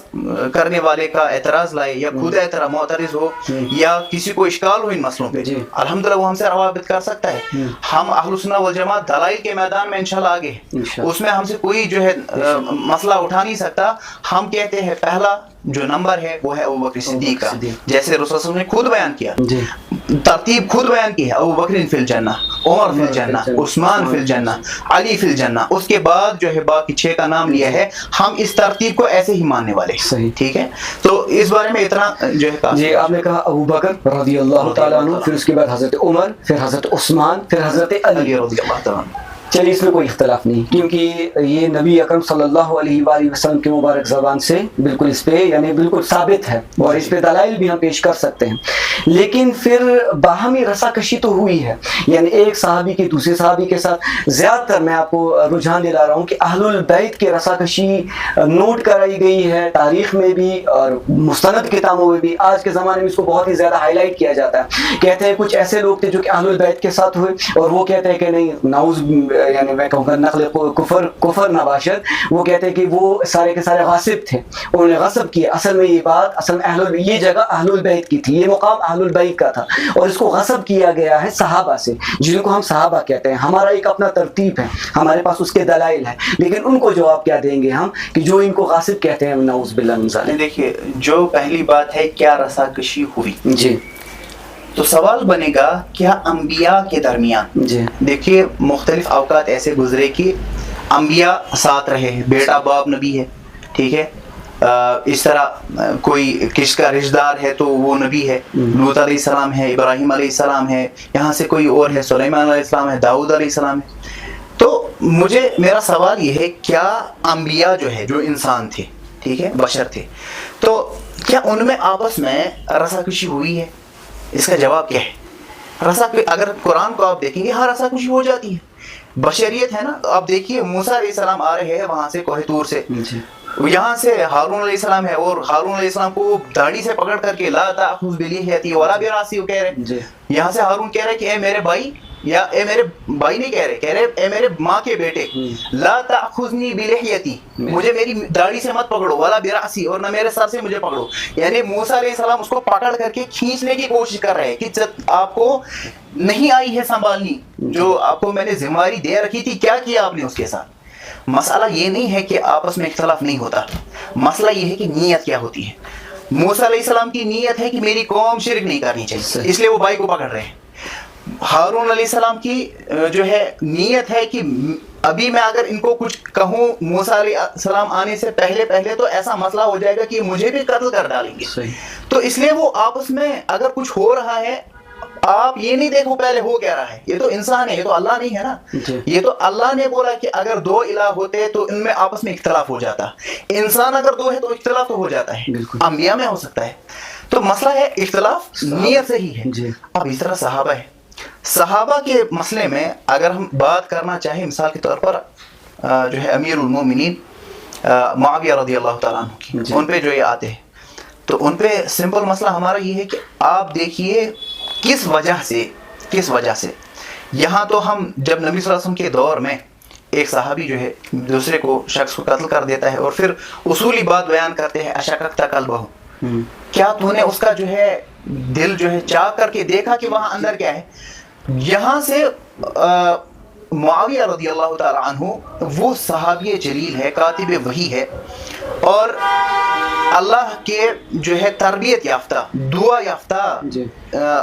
करने वाले का एतराज लाए, या खुद मोतरिज हो, या किसी को इश्काल हो इन मसलों पे, अल्हम्दुलिल्लाह वो हमसे रवाबित कर सकता है। हम अहलुस सुन्नह वल जमात दलाइल के मैदान में इंशाल्लाह आगे हैं, उसमें हमसे कोई जो है मसला उठा नहीं सकता। हम कहते हैं पहला जो नंबर है वो है अबू बकर सिद्दीक का, जैसे रसूल ने खुद बयान किया, तरतीब खुद बयान की है, अबू बकर फिल जन्ना, उमर फिल जन्ना, उस्मान फिल जन्ना, अली फिल जन्ना। उसके बाद जो है बाकी 6 का नाम लिया है। हम इस तरतीब को ऐसे ही मानने वाले, सही, ठीक है। तो इस बारे में इतना जो है जी, आपने कहा अबू बकर रज़ियल्लाहु ताला अन्हु, फिर उसके बाद हजरत उमर, फिर हजरत उस्मान, फिर हजरत अली रज़ियल्लाहु ताला अन्हु। चलिए, इसमें कोई इख्तलाफ नहीं, क्योंकि ये नबी अकरम सल्लल्लाहु अलैहि वसल्लम के मुबारक ज़बान से बिल्कुल इस पे यानी बिल्कुल साबित है, और इस पे दलाइल भी हम पेश कर सकते हैं। लेकिन फिर बाहमी रसाकशी तो हुई है, यानी एक सहाबी के दूसरे सहाबी के साथ। ज़्यादातर मैं आपको रुझान दिला रहा हूँ कि अहलुल बैत के रसाकशी नोट कराई गई है तारीख में भी और मुस्तनद किताबों में भी। आज के ज़माने में इसको बहुत ही ज़्यादा हाईलाइट किया जाता है। कहते हैं कुछ ऐसे लोग थे जो कि अहलुल बैत के साथ हुए, और वो कहते हैं कि नहीं, नाउज़ यानी मैं कहूँगा नक़ल कुफर नबाशत, वो कहते हैं कि वो सारे के सारे गासिब थे, उन्होंने गस्ब किया। असल में ये बात, असल में ये जगह अहलुल बैत की थी, ये मुकाम अहलुल बैत का था, और इसको गस्ब किया गया है सहाबा से, जिनको हम सहाबा कहते हैं। हमारा एक अपना तरतीब है, हमारे पास उसके दलाइल है, लेकिन उनको जवाब क्या देंगे हम कि जो इनको गासिब कहते हैं, नाउज़ बिल्लाह मिन ज़ालिक। देखिए, जो पहली बात है क्या रसाकशी हुई जी, तो सवाल बनेगा क्या अंबिया के दरमियान, देखिए मुख्तलिफ अवकात ऐसे गुजरे कि अंबिया साथ रहे, बेटा बाप नबी है, ठीक है, इस तरह कोई किसका रिश्तेदार है तो वो नबी है, लूत अलैहिस्सलाम है, इब्राहिम अलैहिस्सलाम है, यहाँ से कोई और है, सुलेमान अलैहिस्सलाम है, दाऊद अलैहिस्सलाम है। तो मेरा सवाल ये है, क्या अंबिया जो है, जो इंसान थे, ठीक है, बशर थे, तो क्या उनमें आपस में रसाकशी हुई है? इसका जवाब क्या है? अगर कुरान को आप देखेंगे, हाँ रसाकशी हो जाती है, बशरियत है ना। तो आप देखिए मूसा अलैहिस्सलाम आ रहे हैं वहां से कोह तूर से, यहाँ से हारून अलैहिस्सलाम है, और हारून अलैहिस्सलाम को दाढ़ी से पकड़ करके ला ताखुज़ बिलिहियती वला बिरासी कह रहे, यहाँ से हारून कह रहे कि ए मेरे भाई, या ए मेरे भाई नहीं कह रहे ए मेरे माँ के बेटे, ला ताखुज़नी बिलिहियती, मुझे मेरी दाढ़ी से मत पकड़ो, वाला बिरासी, और न मेरे सर से मुझे पकड़ो। यानी मूसा अलैहिस्सलाम उसको पकड़ करके खींचने की कोशिश कर रहे हैं कि जब आपको नहीं आई है संभालनी, जो आपको मैंने जिम्मेदारी दे रखी थी, क्या किया आपने उसके साथ। मसला ये नहीं है कि आपस में इख्तलाफ नहीं होता, मसला ये है कि नीयत क्या होती है। मूसा अलैहिस्सलाम की नीयत है कि मेरी कौम शिरक नहीं करनी चाहिए, इसलिए वो भाई को पकड़ रहे हैं। हारून अलैहिस्सलाम की जो है नीयत है कि अभी मैं अगर इनको कुछ कहूँ मूसा अलैहिस्सलाम आने से पहले पहले तो ऐसा मसला हो जाएगा कि मुझे भी कत्ल कर डालेंगे। तो इसलिए वो आपस में अगर कुछ हो रहा है, आप ये नहीं देखो पहले हो क्या रहा है, ये तो इंसान है, ये तो अल्लाह नहीं है ना। ये तो अल्लाह ने बोला कि अगर दो इलाह होते तो इनमें आपस में इख्तलाफ हो जाता। इंसान अगर दो है तो इख्तलाफ तो हो जाता है, अंबिया में हो सकता है। तो मसला है इख्तलाफ नीयत से ही है। अब इस तरह सहाबा है, सहाबा के मसले में अगर हम बात करना चाहें, मिसाल के तौर पर जो है अमीरुल मोमिनीन मुआविया रज़ियल्लाहु ताला अन्हु की, उन पे जो ये आते हैं, तो उन पे सिंपल मसला हमारा ये है कि आप देखिए किस वजह से यहाँ तो हम जब नबी सल्लल्लाहु अलैहि वसल्लम के दौर में एक सहाबी जो है दूसरे को शख्स को कत्ल कर देता है और फिर उसूली बात बयान करते हैं, अशक्कत कल्बहु, क्या तूने उसका जो है दिल जो है चाक करके देखा कि वहाँ अंदर क्या है। यहाँ से मुआविया रज़ियल्लाहु ताला अन्हु वो सहाबी जलील है, कातिब वही है और अल्लाह के जो है तरबियत याफ्ता, दुआ याफ्ता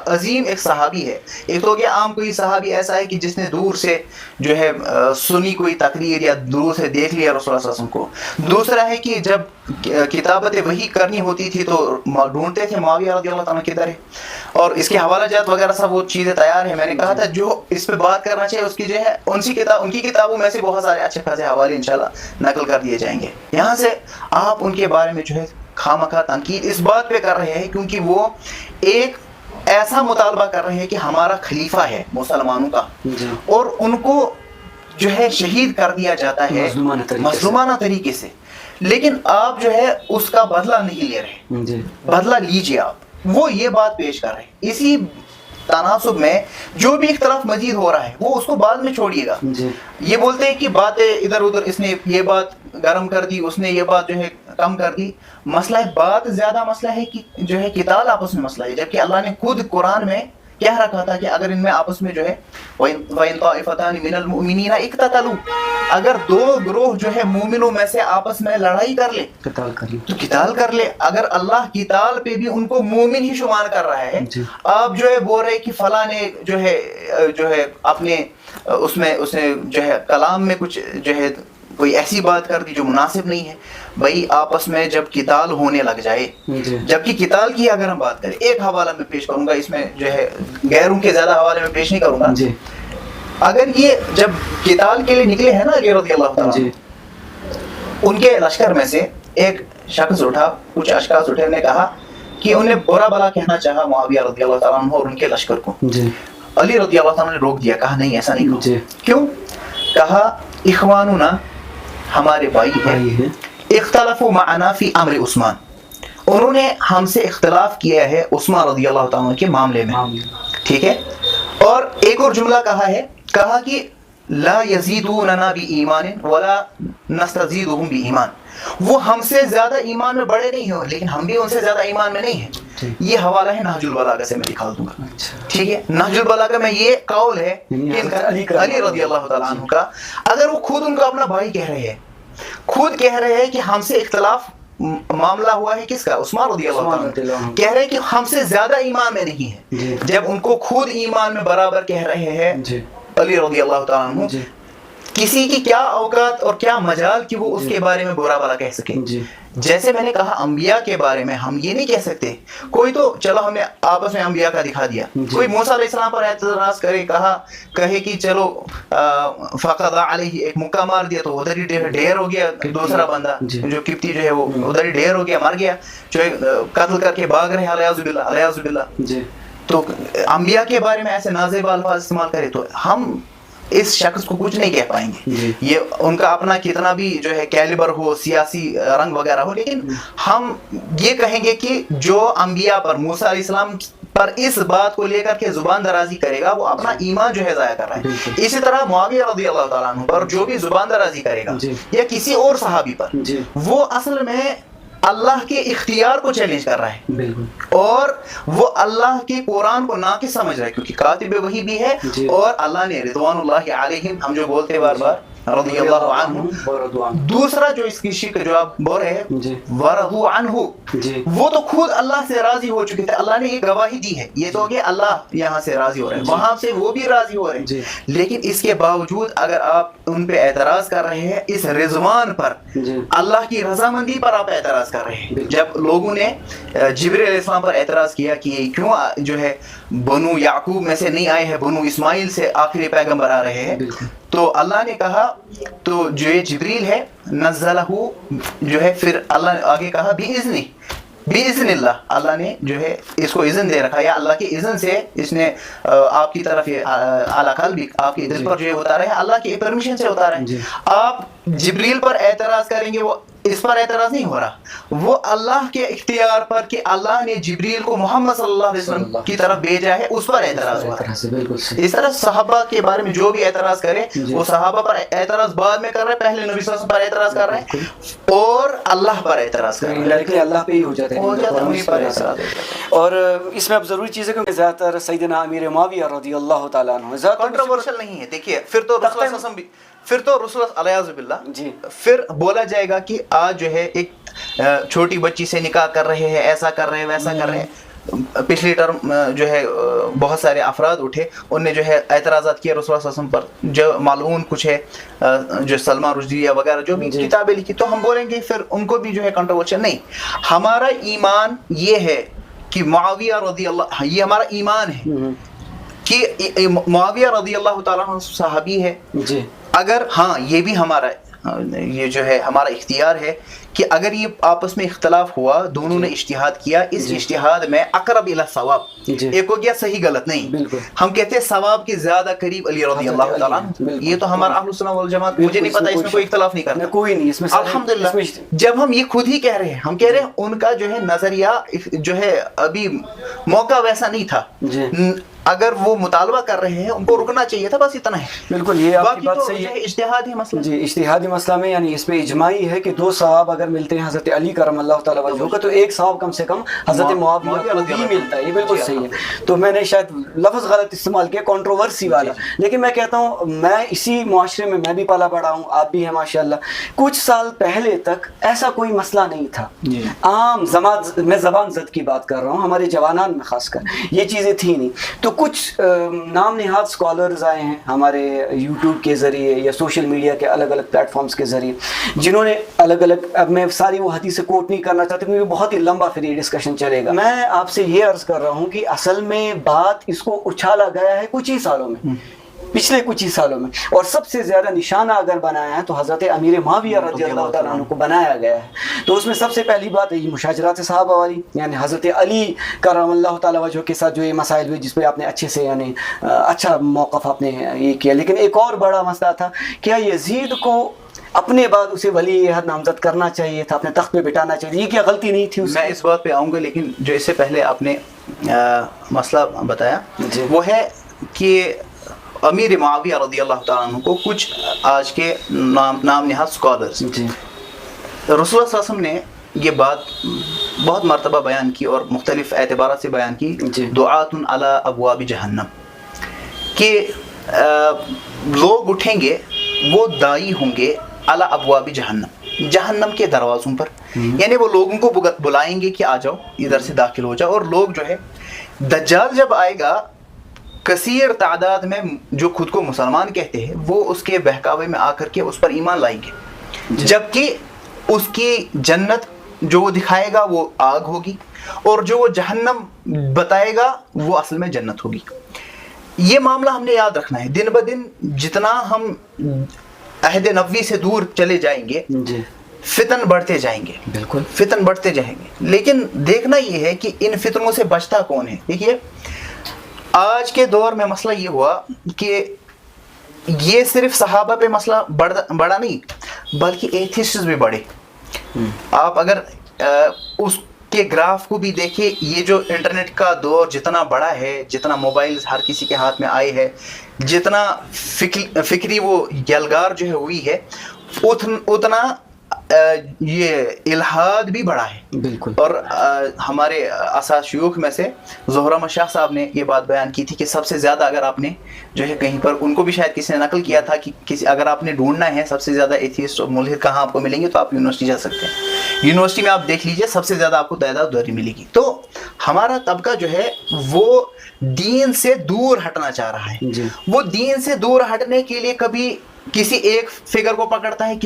अजीम एक सहाबी है। एक तो क्या आम कोई सहाबी ऐसा है कि जिसने दूर से जो है सुनी कोई तकरीर या दूर से देख लिया रसूल सल्लल्लाहु अलैहि वसल्लम को। दूसरा है कि जब किताबत वही करनी होती थी तो ढूंढते थे मुआविया रज़ियल्लाहु ताला किधर है, और इसके हवाला जात वगैरह सब वो चीज़ें तैयार है। मैंने कहा था जो इस पे बात करना चाहिए उसकी जो है उनकी किताबों में से बहुत सारे अच्छे खासे हवाले इंशाल्लाह नकल कर दिए जाएंगे। यहाँ से आप उनके बारे में जो है खामखा तनकीद इस बात पे कर रहे हैं क्योंकि वो एक ऐसा मुतालबा कर रहे हैं कि हमारा खलीफा है मुसलमानों का और उनको जो है शहीद कर दिया जाता है मज़लूमाना तरीके से, लेकिन आप जो है उसका बदला नहीं ले रहे। बदला लीजिए आप, वो ये बात पेश कर रहे हैं। इसी तनासुब में जो भी इख्तलाफ मजीद हो रहा है वो उसको बाद में छोड़िएगा। ये बोलते हैं कि बातें इधर उधर, इसने ये बात गर्म कर दी, उसने ये बात जो है कम कर दी। मसला है बात ज्यादा, मसला है कि जो है किताल आपस में मसला है, जबकि अल्लाह ने खुद कुरान में कह रखा था कि अगर इनमें आपस में जो है वइन ताइफतानि मिनल मुमिनीना इक्ततलू, अगर दो ग्रोह जो है मोमिनों में से आपस में लड़ाई कर ले तो किताल कर ले। अगर अल्लाह किताल पे भी उनको मोमिन ही शुमार कर रहा है, आप जो है बोल रहे कि फला ने जो है अपने उसने जो है कलाम में कुछ जो है कोई ऐसी बात कर दी जो मुनासिब नहीं है। भाई आपस में जब किताल होने लग जाए, जबकि किताल की अगर हम बात करें, एक हवाला में पेश करूंगा, इसमें जो है गैरों के ज्यादा हवाले में पेश नहीं करूंगा। अगर ये जब किताल के लिए निकले हैं ना अली रज़ियल्लाहु ताला, उनके लश्कर में से एक शख्स उठा, कुछ अशखास उठे, ने कहा कि उन्हें बुरा भला कहना चाहा मुआविया रज़ियल्लाहु ताला अन्हु और उनके लश्कर को। अली रज़ियल्लाहु ताला ने रोक दिया, कहा नहीं ऐसा नहीं कहो। क्यों? कहा इखवानुना, हमारे भाई हैं, इख्तलाफु मअना फी अम्र उस्मान, उन्होंने हमसे इख्तलाफ किया है उस्मान रज़ियल्लाहु ताला के मामले में। ठीक है। और एक और जुमला कहा कि ला यज़ीदूनना बि ईमान वला नस्तज़ीदुहुम बि ईमान, वो हमसे ज्यादा ईमान में बड़े नहीं हो लेकिन हम भी उनसे ज्यादा ईमान में नहीं है। ये हवाला है नहजुल बलागा से, मैं दिखा दूंगा। ठीक है। नहजुल बलागा में ये कौल है अली रज़ियल्लाहु ताला अन्हु का। अगर वो खुद उनका अपना भाई कह रहे हैं कि हमसे इख्तलाफ मामला हुआ है किसका, उस्मान रज़ियल्लाहु ताला, कह रहे हैं कि हमसे ज्यादा ईमान में नहीं है, जब उनको खुद ईमान में बराबर कह रहे हैं अली रज़ियल्लाहु ताला अन्हु, किसी की क्या औकात और क्या मजाल कि वो उसके बारे में बुरा भला कह सके। जैसे मैंने कहा अंबिया के बारे में हम ये नहीं कह सकते, कोई तो चलो हमने आपस में अंबिया का दिखा दिया, कोई मूसा अलैहिस्सलाम पर एतराज कहे कि चलो फ़क़दा अलैहि, एक मुक्का मार दिया तो उधर ही ढेर हो गया, दूसरा बंदा जो किप्ती जो है वो उधर ही ढेर हो गया, मर गया, जो कत्ल करके भाग रहे अलियाज़ु बिल्लाह। तो अंबिया के बारे में ऐसे नाज़िब अल्फाज इस्तेमाल करें तो हम इस शख्स को कुछ नहीं कह पाएंगे। ये उनका अपना कितना भी जो है कैलिबर हो, सियासी रंग वगैरह हो, लेकिन हम ये कहेंगे कि जो अंबिया पर, मूसा अलैहिस्सलाम पर इस बात को लेकर के जुबान दराजी करेगा वो अपना ईमान जो है ज़ाया कर रहा है। इसी तरह मुआविया रज़ियल्लाहु ताला अन्हु पर जो भी जुबान दराजी करेगा या किसी और सहाबी पर, वो असल में अल्लाह के इख्तियार को चैलेंज कर रहा है और वो अल्लाह के कुरान को नाक़िस समझ रहा है, क्योंकि कातिब वही भी है और अल्लाह ने रिज़वानुल्लाहि अलैहिम, हम जो बोलते हैं बार बार रज़ियल्लाहु अन्हु। दूसरा जो इसकी शिक जो आप बोल रहे हैं वरदू अन्हु, वो तो खुद अल्लाह से राजी हो चुके थे, अल्लाह ने ये गवाही दी है, ये तो हो गया अल्लाह यहाँ से राजी हो रहे हैं, वहां से वो भी राजी हो रहे हैं। लेकिन इसके बावजूद अगर आप उन पे एतराज कर रहे हैं, इस रिजवान पर, अल्लाह की रजामंदी पर आप एतराज कर रहे हैं। जब लोगों ने जिब्रील अलैहिस्सलाम पर एतराज किया कि क्यों जो है बनु याकूब में से नहीं आए हैं, बनु इस्माइल से आखिरी पैगंबर आ रहे हैं, तो अल्लाह ने कहा, तो जो ये जिब्रील है नज़्ज़लहु जो है, फिर अल्लाह ने आगे कहा बिइज़्निल्लाह, अल्लाह ने जो है इसको इज़्न दे रखा, या अल्लाह के इज़्न से इसने आपकी तरफ ये आला कल्बी, आपके दिल पर जो है उतारा है, अल्लाह की परमिशन से उतारा है। आप जिब्रील पर एतराज करेंगे, वो इस पर एतराज नहीं हो रहा, वो अल्लाह के इख्तियार पर कि अल्लाह ने जिब्रील को मोहम्मद सल्लल्लाहु अलैहि वसल्लम की तरफ भेजा है, उस पर एतराज हुआ है। इस तरह सहाबा के बारे में जो भी एतराज करे, वो सहाबा पर एतराज बाद में कर रहे हैं, पहले नबी सल्लल्लाहु अलैहि वसल्लम पर एतराज कर रहे हैं और अल्लाह पर एतराज कर रहे हैं, लड़के अल्लाह पे ही हो जाते हैं, उन्हीं पर एतराज। और इसमें अब जरूरी चीज़ है कि ज़्यादातर सैयदना अमीर मुआविया रज़ियल्लाहु ताला अन्हु कंट्रोवर्शियल नहीं है। देखिए फिर तो रसूल अलैहिस्सलाम जी, फिर बोला जाएगा कि आज जो है एक छोटी बच्ची से निकाह कर रहे हैं, ऐसा कर रहे हैं, वैसा कर रहे हैं। पिछली टर्म जो है बहुत सारे अफराद उठे, उनने जो है एतराज़ात किए रसूल सल्लल्लाहु अलैहि वसल्लम पर, जो मालून कुछ है जो सलमा रुश्दी वगैरह जो भी किताबें लिखी, तो हम बोलेंगे फिर उनको भी जो है कंट्रोवर्शियल नहीं। हमारा ईमान ये है कि मुआविया रज़ियल्लाहु, ये हमारा ईमान है कि मुआविया रज़ियल्लाहु ताला अन्हु सहाबी है जी। अगर हाँ, ये भी हमारा ये जो है हमारा इख्तियार है कि अगर ये आपस में इख्तलाफ हुआ, दोनों ने इज्तिहाद किया, इस इज्तिहाद में अक़रब इला सवाब, एक हो गया सही गलत नहीं, हम कहते हैं सवाब के ज्यादा करीब अली रज़ियल्लाहु ताला अन्हु। ये तो हमारा अहलुस सुन्नह वल जमात, मुझे नहीं पता, इसमें कोई इख्तलाफ नहीं करना, कोई नहीं इसमें अल्हम्दुलिल्लाह। जब हम ये खुद ही कह रहे हैं, हम कह रहे हैं उनका जो है नजरिया जो है अभी मौका वैसा नहीं था, अगर वो मुतालबा कर रहे हैं उनको रुकना चाहिए था, बस इतना है। बिल्कुल, ये आपकी बात सही है, इज्तिहादी मसला जी, इज्तिहादी मसला में यानी इसमें इजमाई है कि दो सवाब अगर मिलते हैं हज़रत अली करमल्लाहु तआला वजहू का, तो एक सवाब कम से कम हज़रत मुआविया को भी मिलता है, ये बिल्कुल सही है। तो मैंने शायद लफ्ज़ गलत इस्तेमाल किया, कंट्रोवर्सी वाला, लेकिन मैं कहता हूँ मैं इसी मुआशरे में मैं भी पला बड़ा हूँ, आप भी हैं माशाल्लाह। कुछ साल पहले तक ऐसा कोई मसला नहीं था, आम मैं ज़बान ज़द की बात कर रहा हूँ, हमारे जवानान में खासकर ये चीज़ें थी नहीं। तो कुछ नाम नहाद स्कॉलर्स आए हैं हमारे यूट्यूब के ज़रिए या सोशल मीडिया के अलग अलग प्लेटफॉर्म्स के ज़रिए, जिन्होंने अलग अलग, अब मैं सारी वो हदीसें कोट नहीं करना चाहता क्योंकि बहुत ही लंबा फिर ये डिस्कशन चलेगा। मैं आपसे ये अर्ज़ कर रहा हूँ कि असल में बात इसको उछाला गया है कुछ ही सालों में, पिछले कुछ ही सालों में, और सबसे ज़्यादा निशाना अगर बनाया है तो हज़रत अमीर मुआविया रज़ियल्लाहु ताला अन्हु को बनाया गया है। तो उसमें सबसे पहली बात है ये मुशाजरात सहाबा वाली, यानी हज़रत अली करमल्लाहु ताला वजहू के साथ जो ये मसाइल हुए, जिसमें आपने अच्छे से यानी अच्छा मौक़िफ़ आपने ये किया। लेकिन एक और बड़ा मसला था, क्या यजीद को अपने बाद उसे वली अहद नामज़द करना चाहिए था, अपने तख्त पे बिठाना चाहिए, ये क्या गलती नहीं थी उसमें? मैं इस बात पे आऊँगा, लेकिन जो इससे पहले आपने मसला बताया वो है कि अमीर मुआविया रज़ियल्लाहु ताला अन्हु को कुछ आज के नाम नहाद स्कॉलर्स, रसूलुल्लाह सल्लल्लाहु अलैहि वसल्लम ने ये बात बहुत मरतबा बयान की और मुख्तलिफ एतबारात से बयान की, दुआतुन अला अबवाब जहन्नम, कि लोग उठेंगे वो दाई होंगे अला अबवाब जहन्नम, जहन्नम के दरवाज़ों पर, यानी वो लोगों को बुलाएंगे कि आ जाओ इधर से दाखिल हो जाओ, और लोग जो है दज्जाल जब आएगा कसीर तादाद में जो खुद को मुसलमान कहते हैं, वो उसके बहकावे में आकर के उस पर ईमान लाएंगे, जबकि उसकी जन्नत जो वो दिखाएगा वो आग होगी, और जो वो जहन्नम बताएगा वो असल में जन्नत होगी। ये मामला हमने याद रखना है। दिन ब दिन जितना हम अहद नबवी से दूर चले जाएंगे, फितन बढ़ते जाएंगे, बिल्कुल फितन बढ़ते जाएंगे। लेकिन देखना ये है कि इन फितनों से बचता कौन है। देखिए आज के दौर में मसला ये हुआ कि ये सिर्फ सहाबा पे मसला बड़ा नहीं, बल्कि एथिस्ट्स भी बढ़े। आप अगर उसके ग्राफ को भी देखिए, ये जो इंटरनेट का दौर जितना बड़ा है, जितना मोबाइल हर किसी के हाथ में आए हैं, जितना फिक्री वो यलगार जो है हुई है, उतना ये इल्हाद भी बढ़ा है। बिल्कुल। और हमारे असास शयूख में से ज़ोहरा मशाह साहब ने ये बात बयान की थी कि सबसे ज़्यादा अगर आपने जो है कहीं पर, उनको भी शायद किसी ने नकल किया था कि किसी अगर आपने ढूंढना है सबसे ज़्यादा एथियस्ट और मुल्हिद कहाँ आपको मिलेंगे तो आप यूनिवर्सिटी जा सकते हैं। यूनिवर्सिटी में आप देख लीजिए सबसे ज़्यादा आपको तादाद उधर ही मिलेगी। तो हमारा तबका जो है वो दीन से दूर हटना चाह रहा है। जी। वो दीन से दूर हटने के लिए कभी किसी एक फिगर को पकड़ता है,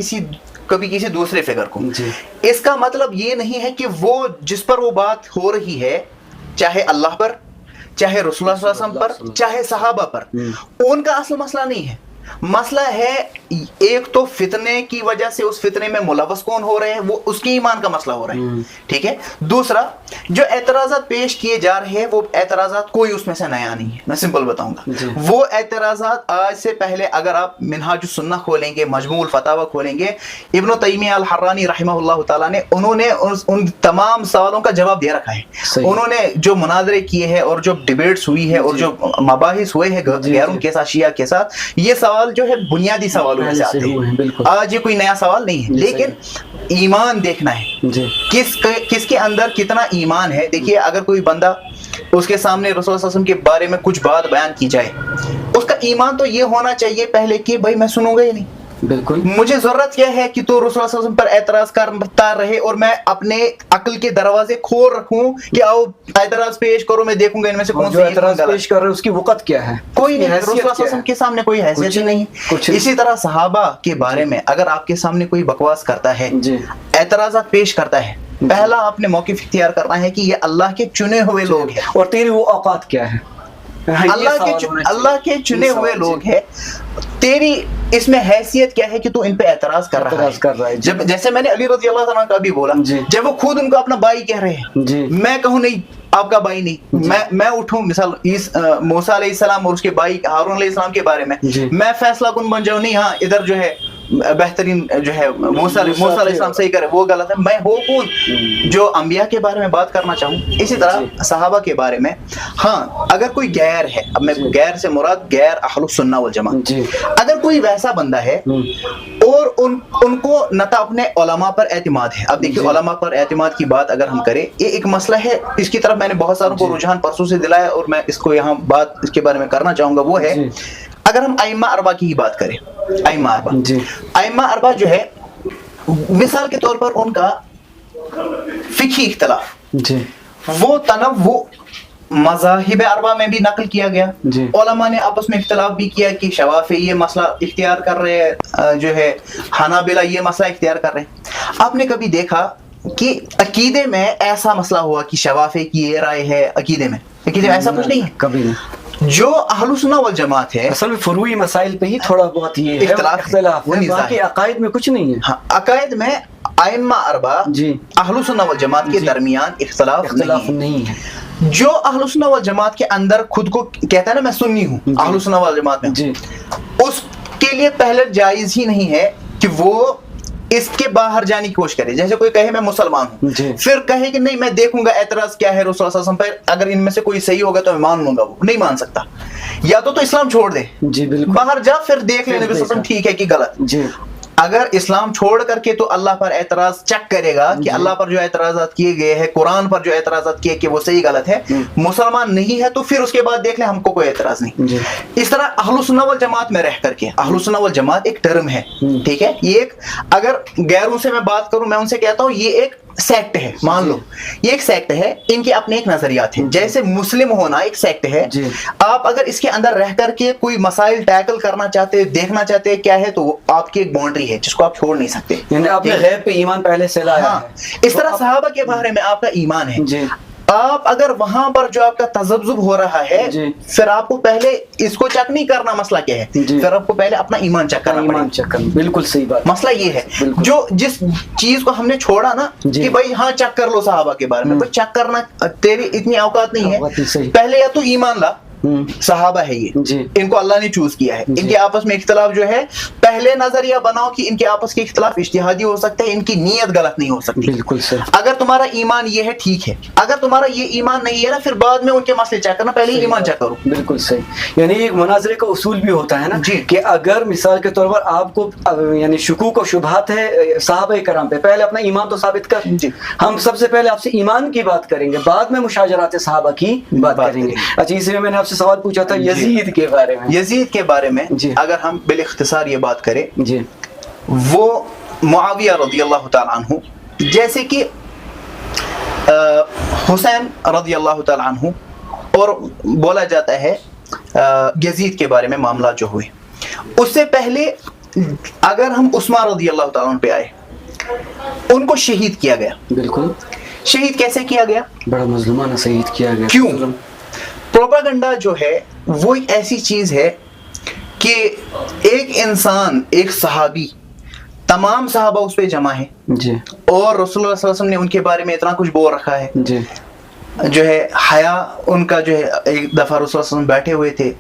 कभी किसी दूसरे फिगर को। जी। इसका मतलब ये नहीं है कि वो जिस पर वो बात हो रही है, चाहे अल्लाह पर, चाहे रसूलुल्लाह सल्लल्लाहु अलैहि वसल्लम पर, चाहे सहाबा पर, उनका असल मसला नहीं है। मसला है एक तो फितने की वजह से उस फितने में मुलव्वस कौन हो रहे हैं, वो उसके ईमान का मसला हो रहा है। ठीक है। दूसरा, जो एतराज़ात पेश किए जा रहे हैं वो एतराज़ात कोई उसमें से नया नहीं है। मैं सिंपल बताऊंगा, वो एतराज़ात आज से पहले अगर आप मिनहाजुस सुन्नह खोलेंगे, मजमूउल फतावा खोलेंगे, इब्न तैमिया अल हर्रानी रहमहुल्लाह ताला ने उन्होंने उन तमाम सवालों का जवाब दे रखा है। उन्होंने जो मुनाजरे किए हैं और जो डिबेट्स हुई है और जो मबाहिस हुए हैं गैरों के साथ, शिया के साथ, ये सवाल जो है बुनियादी सवालों में से आते हैं। आज ये कोई नया सवाल नहीं है, लेकिन ईमान देखना है किसके अंदर कितना ईमान है। देखिए, अगर कोई बंदा उसके सामने रसूल सल्लल्लाहु अलैहि वसल्लम के बारे में कुछ बात बयान की जाए, उसका ईमान तो ये होना चाहिए पहले कि भाई मैं सुनूंगा ही नहीं। बिल्कुल। मुझे जरूरत क्या है कि तो रसूल सल्लल्लाहु अलैहि वसल्लम पर एतराज करता रहे और मैं अपने अक्ल के दरवाजे खोल रखूं कि आओ एतराज पेश करो, मैं देखूंगा इनमें से कौन सा एतराज पेश कर रहे हैं उसकी वक़्त क्या है। कोई नहीं, रसूल सल्लल्लाहु अलैहि वसल्लम के सामने कोई हैसियत ही नहीं। इसी तरह सहाबा के बारे में अगर आपके सामने कोई बकवास करता है, एतराज़ात पेश करता है, पहला आपने मौक़िफ़ इख्तियार करना है कि ये अल्लाह के चुने हुए लोग हैं और तेरी वो औकात क्या है। अल्लाह के चुने हुए लोग हैं, तेरी इसमें हैसियत क्या है कि तू इन पे एतराज कर रहा है। जब जैसे मैंने अली रज़ी अल्लाह तआला का भी बोला, जब वो खुद उनको अपना भाई कह रहे हैं, मैं कहूँ नहीं आपका भाई नहीं, मैं उठूं मिसाल मूसा अलैहिस्सलाम और उसके भाई हारून अलैहिस्सलाम के बारे में, मैं फैसला कुन बन जाऊं, नहीं हाँ इधर जो है बेहतरीन जो है मूसा अलैहिस्सलाम सही करे, वो गलत है, मैं हो कौन जो अंबिया के बारे में बात करना चाहूँ। इसी तरह सहाबा के बारे में, हाँ अगर कोई गैर है, अब मैं गैर से मुराद गैर अहलुस सुन्ना वल जमात, अगर कोई वैसा बंदा है और उनको न तो अपने उलमा पर एतमाद है। अब देखिए, उलमा पर एतमाद की बात अगर हम करें, ये एक मसला है, इसकी तरफ मैंने बहुत सारों को रुझान परसों से दिलाया और मैं इसको यहाँ बात इसके बारे में करना चाहूँगा। वो है, अगर हम आइम्मा अरबा की ही बात करें, आइम्मा अरबा जो है, मिसाल के तौर पर उनका फिक़ही इख्तिलाफ, वो तनव्वु मज़ाहिब अरबा में भी नकल किया गया। उलमा ने आपस में इख्तिलाफ भी किया कि शवाफ़ी ये मसला इख्तियार कर रहे हैं, जो है हनाबिला ये मसला इख्तियार कर रहे हैं। आपने कभी देखा कि अकीदे में ऐसा मसला हुआ कि शवाफ़ी की ये राय है, अकीदे में ऐसा कुछ नहीं है, कभी नहीं। जो अहलुस सुन्नह वल जमात है, असल में फुरूई मसाइल पे ही थोड़ा बहुत ये इख्तिलाफ है, बाकी अकायद में कुछ नहीं है। हाँ, अकायद में आइम्मा अरबा अहलुस सुन्नह वल जमात के दरमियान इख्तिलाफ नहीं है। जो अहलुस सुन्नह वल जमात के अंदर खुद को कहता है ना मैं सुन्नी हूँ, अहलुस सुन्नह वल जमात में, उसके लिए पहले जायज ही नहीं है कि वो इसके बाहर जाने की कोशिश करे। जैसे कोई कहे मैं मुसलमान हूँ, फिर कहे कि नहीं मैं देखूंगा एतराज क्या है रसूल सल्लल्लाहु अलैहि वसल्लम पर, अगर इनमें से कोई सही होगा तो मैं मान लूंगा, वो नहीं मान सकता। या तो इस्लाम छोड़ दे, बाहर जा, फिर देख लेने ठीक है कि गलत। अगर इस्लाम छोड़ करके तो अल्लाह पर एतराज चेक करेगा कि अल्लाह पर जो एतराज़ात किए गए हैं, कुरान पर जो एतराज़ात किए कि वो सही गलत है, मुसलमान नहीं है तो फिर उसके बाद देख ले, हमको कोई एतराज नहीं। इस तरह अहलुस सुन्नह वल जमात में रह करके, अहलुस सुन्नह वल जमात एक टर्म है, ठीक है, ये एक, अगर गैरों से मैं बात करूं, मैं उनसे कहता हूं ये एक सेक्ट है, मान लो ये एक सेक्ट है, इनके अपने एक नजरियात हैं। जैसे मुस्लिम होना एक सेक्ट है, आप अगर इसके अंदर रह करके कोई मसाइल टैकल करना चाहते हैं, देखना चाहते हैं क्या है, तो वो आपकी एक बाउंड्री है जिसको आप छोड़ नहीं सकते। यानी आपने गैब पे ईमान पहले से लाया है। इस तरह सहाबा के बारे में आपका ईमान है, आप अगर वहां पर जो आपका तजब्जुब हो रहा है, फिर आपको पहले इसको चेक नहीं करना मसला क्या है, फिर आपको पहले अपना ईमान चेक करना। बिल्कुल सही बात, मसला ये है जो जिस चीज को हमने छोड़ा ना कि भाई हाँ चेक कर लो सहाबा के बारे में, भाई चेक करना तेरी इतनी औकात नहीं है, पहले या तो ईमान ला, सहाबा है ये, इनको अल्लाह ने चूज किया है। इनके आपस में इख्तिलाफ जो है, पहले नजरिया बनाओ कि इनके आपस के इख्तिलाफ इज्तिहादी हो सकते हैं, इनकी नीयत गलत नहीं हो सकती। बिल्कुल सर। अगर तुम्हारा ईमान ये है ठीक है, अगर तुम्हारा ये ईमान नहीं है ना, फिर बाद में उनके मसले चेक करना, पहले ईमान चेक करो। बिल्कुल सही। यानी एक मुनाजरे का उसूल भी होता है ना कि अगर मिसाल के तौर पर आपको यानी शुकूक और शुबहात है सहाबा करम पे, पहले अपना ईमान तो साबित कर। हम सबसे पहले आपसे ईमान की बात करेंगे, बाद में मुशाजरात सहाबा की बात करेंगे। अच्छा, इसलिए मैंने आपसे सवाल पूछा था यजीद के बारे में। यजीद के बारे में अगर हम बिल-इख्तिसार ये बात करें जी, वो मुआविया रज़ियल्लाहु ताला अन्हु, जैसे कि हुसैन रज़ियल्लाहु ताला अन्हु, और बोला जाता है यजीद के बारे में मामला जो हुए, उससे पहले अगर हम उस्मान रज़ियल्लाहु ताला अन्हु पे आए, उनको शहीद किया गया। बिल्कुल। शहीद कैसे किया गया? बड़ा मजलूमाना शहीद किया गया। क्यों? प्रोपेगेंडा जो है वो एक ऐसी चीज है कि एक इंसान, एक सहाबी, तमाम सहाबा उस पे जमा है जी, और रसूलुल्लाह सल्लल्लाहु अलैहि वसल्लम ने उनके बारे में इतना कुछ बोल रखा है जी, जो है हया उनका जो है, एक दफा रसूलुल्लाह सल्लल्लाहु अलैहि वसल्लम बैठे हुए थे,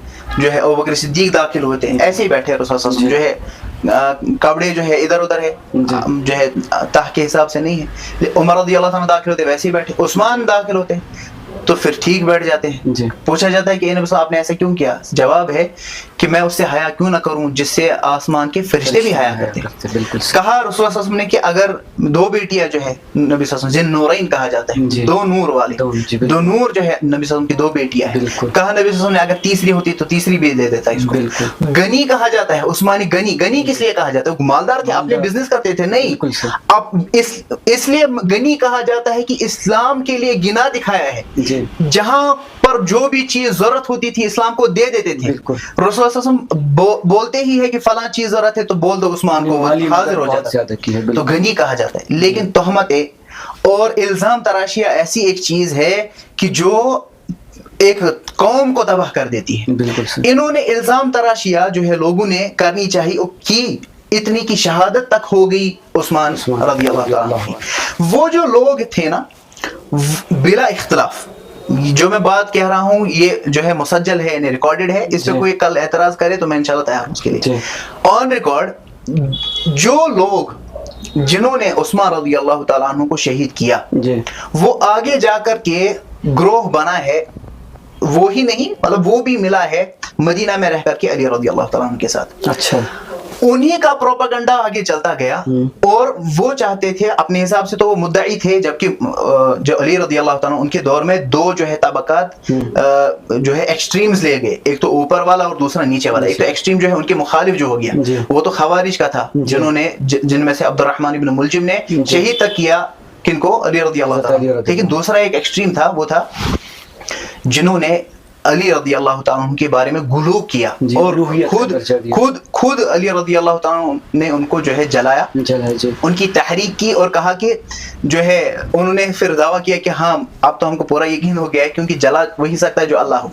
जो है अबू बकर सिद्दीक दाखिल हुए थे, ऐसे ही बैठे रसूलुल्लाह सल्लल्लाहु अलैहि वसल्लम, जो है कपड़े जो है इधर उधर है, जो है ताह के हिसाब से नहीं है। उमर रज़ियल्लाहु अन्हु दाखिल होते, वैसे ही बैठे, उस्मान दाखिल होते, तो फिर ठीक बैठ जाते हैं। पूछा जाता है कि नबी साहब आपने ऐसा क्यों किया? जवाब है कि मैं उससे हया क्यों ना करूं जिससे आसमान के फरिश्ते भी हया करते हैं। कहा रसूलुल्लाह सल्लल्लाहु अलैहि वसल्लम ने कि अगर दो बेटियां जो है नबी सल्लल्लाहु अलैहि वसल्लम, जिन नूरैन कहा जाता है, दो नूर वाले, दो नूर जो है नबी सल्लल्लाहु अलैहि वसल्लम की दो बेटियां हैं। कहा नबी सल्लल्लाहु अलैहि वसल्लम ने अगर तीसरी होती तो तीसरी भी दे देता इसको। गनी कहा जाता है, उस्मानी गनी। गनी किस लिए कहा जाता है? मालदार थे, अपने बिजनेस करते थे? नहीं, अब इसलिए गनी कहा जाता है कि इस्लाम के लिए गिना दिखाया है, जहां पर जो भी चीज जरूरत होती थी इस्लाम को दे देते थे। रसूलुल्लाह सल्लल्लाहु अलैहि वसल्लम बोलते ही है कि फलां चीज जरूरत है तो बोल दो, उस्मान को हाजिर हो जाता है, तो गनी कहा जाता है। लेकिन तोहमतें और इल्जाम तराशियां ऐसी एक चीज है कि जो एक कौम को तबाह कर देती है। इन्होंने इल्जाम तराशियां जो है लोगों ने करनी चाहिए की, इतनी की शहादत तक हो गई उस्मान रज़ियल्लाहु ताला अन्हु। वो जो लोग थे ना, बिला इख्तिलाफ, जो मैं बात कह रहा हूँ ये जो है मुसज्जल है, यानी रिकॉर्डेड है, इस पे कोई कल एतराज करे तो मैं इंशाल्लाह तैयार हूँ उसके लिए। ऑन रिकॉर्ड, जो लोग जिन्होंने उस्मान रज़ियल्लाहु ताला अन्हु को शहीद किया, वो आगे जाकर के ग्रोह बना है, वो ही नहीं, मतलब वो भी मिला है मदीना में रहकर के अली रज़ियल्लाहु ताला अन्हु के साथ। अच्छा, उन्हीं का प्रोपेगेंडा आगे चलता गया, और वो चाहते थे अपने हिसाब से, तो वो मुद्दई थे, जबकि जो अली रज़ियल्लाहु ताला उनके दौर में दो जो है तबकात जो है एक्सट्रीम्स ले गए, एक तो ऊपर वाला और दूसरा नीचे वाला। एक तो एक्सट्रीम जो है उनके मुखालिफ जो हो गया, वो तो खवारिज का था, जिन्होंने जिनमें से अब्दुर्रहमान इब्न मुलजिम ने शहीद तक किया किनको, अली रज़ियल्लाहु ताला। लेकिन दूसरा एक एक्सट्रीम था, वो था जिन्होंने अली रज़ियल्लाहु ताला के बारे में गुलू किया, और खुद अली रज़ियल्लाहु ताला ने उनको जो है जलाया, उनकी तहरीक की, और कहा कि जो है उन्होंने फिर दावा किया कि हाँ अब तो हमको पूरा यकीन हो गया है, क्योंकि जला वही सकता है जो अल्लाह हो।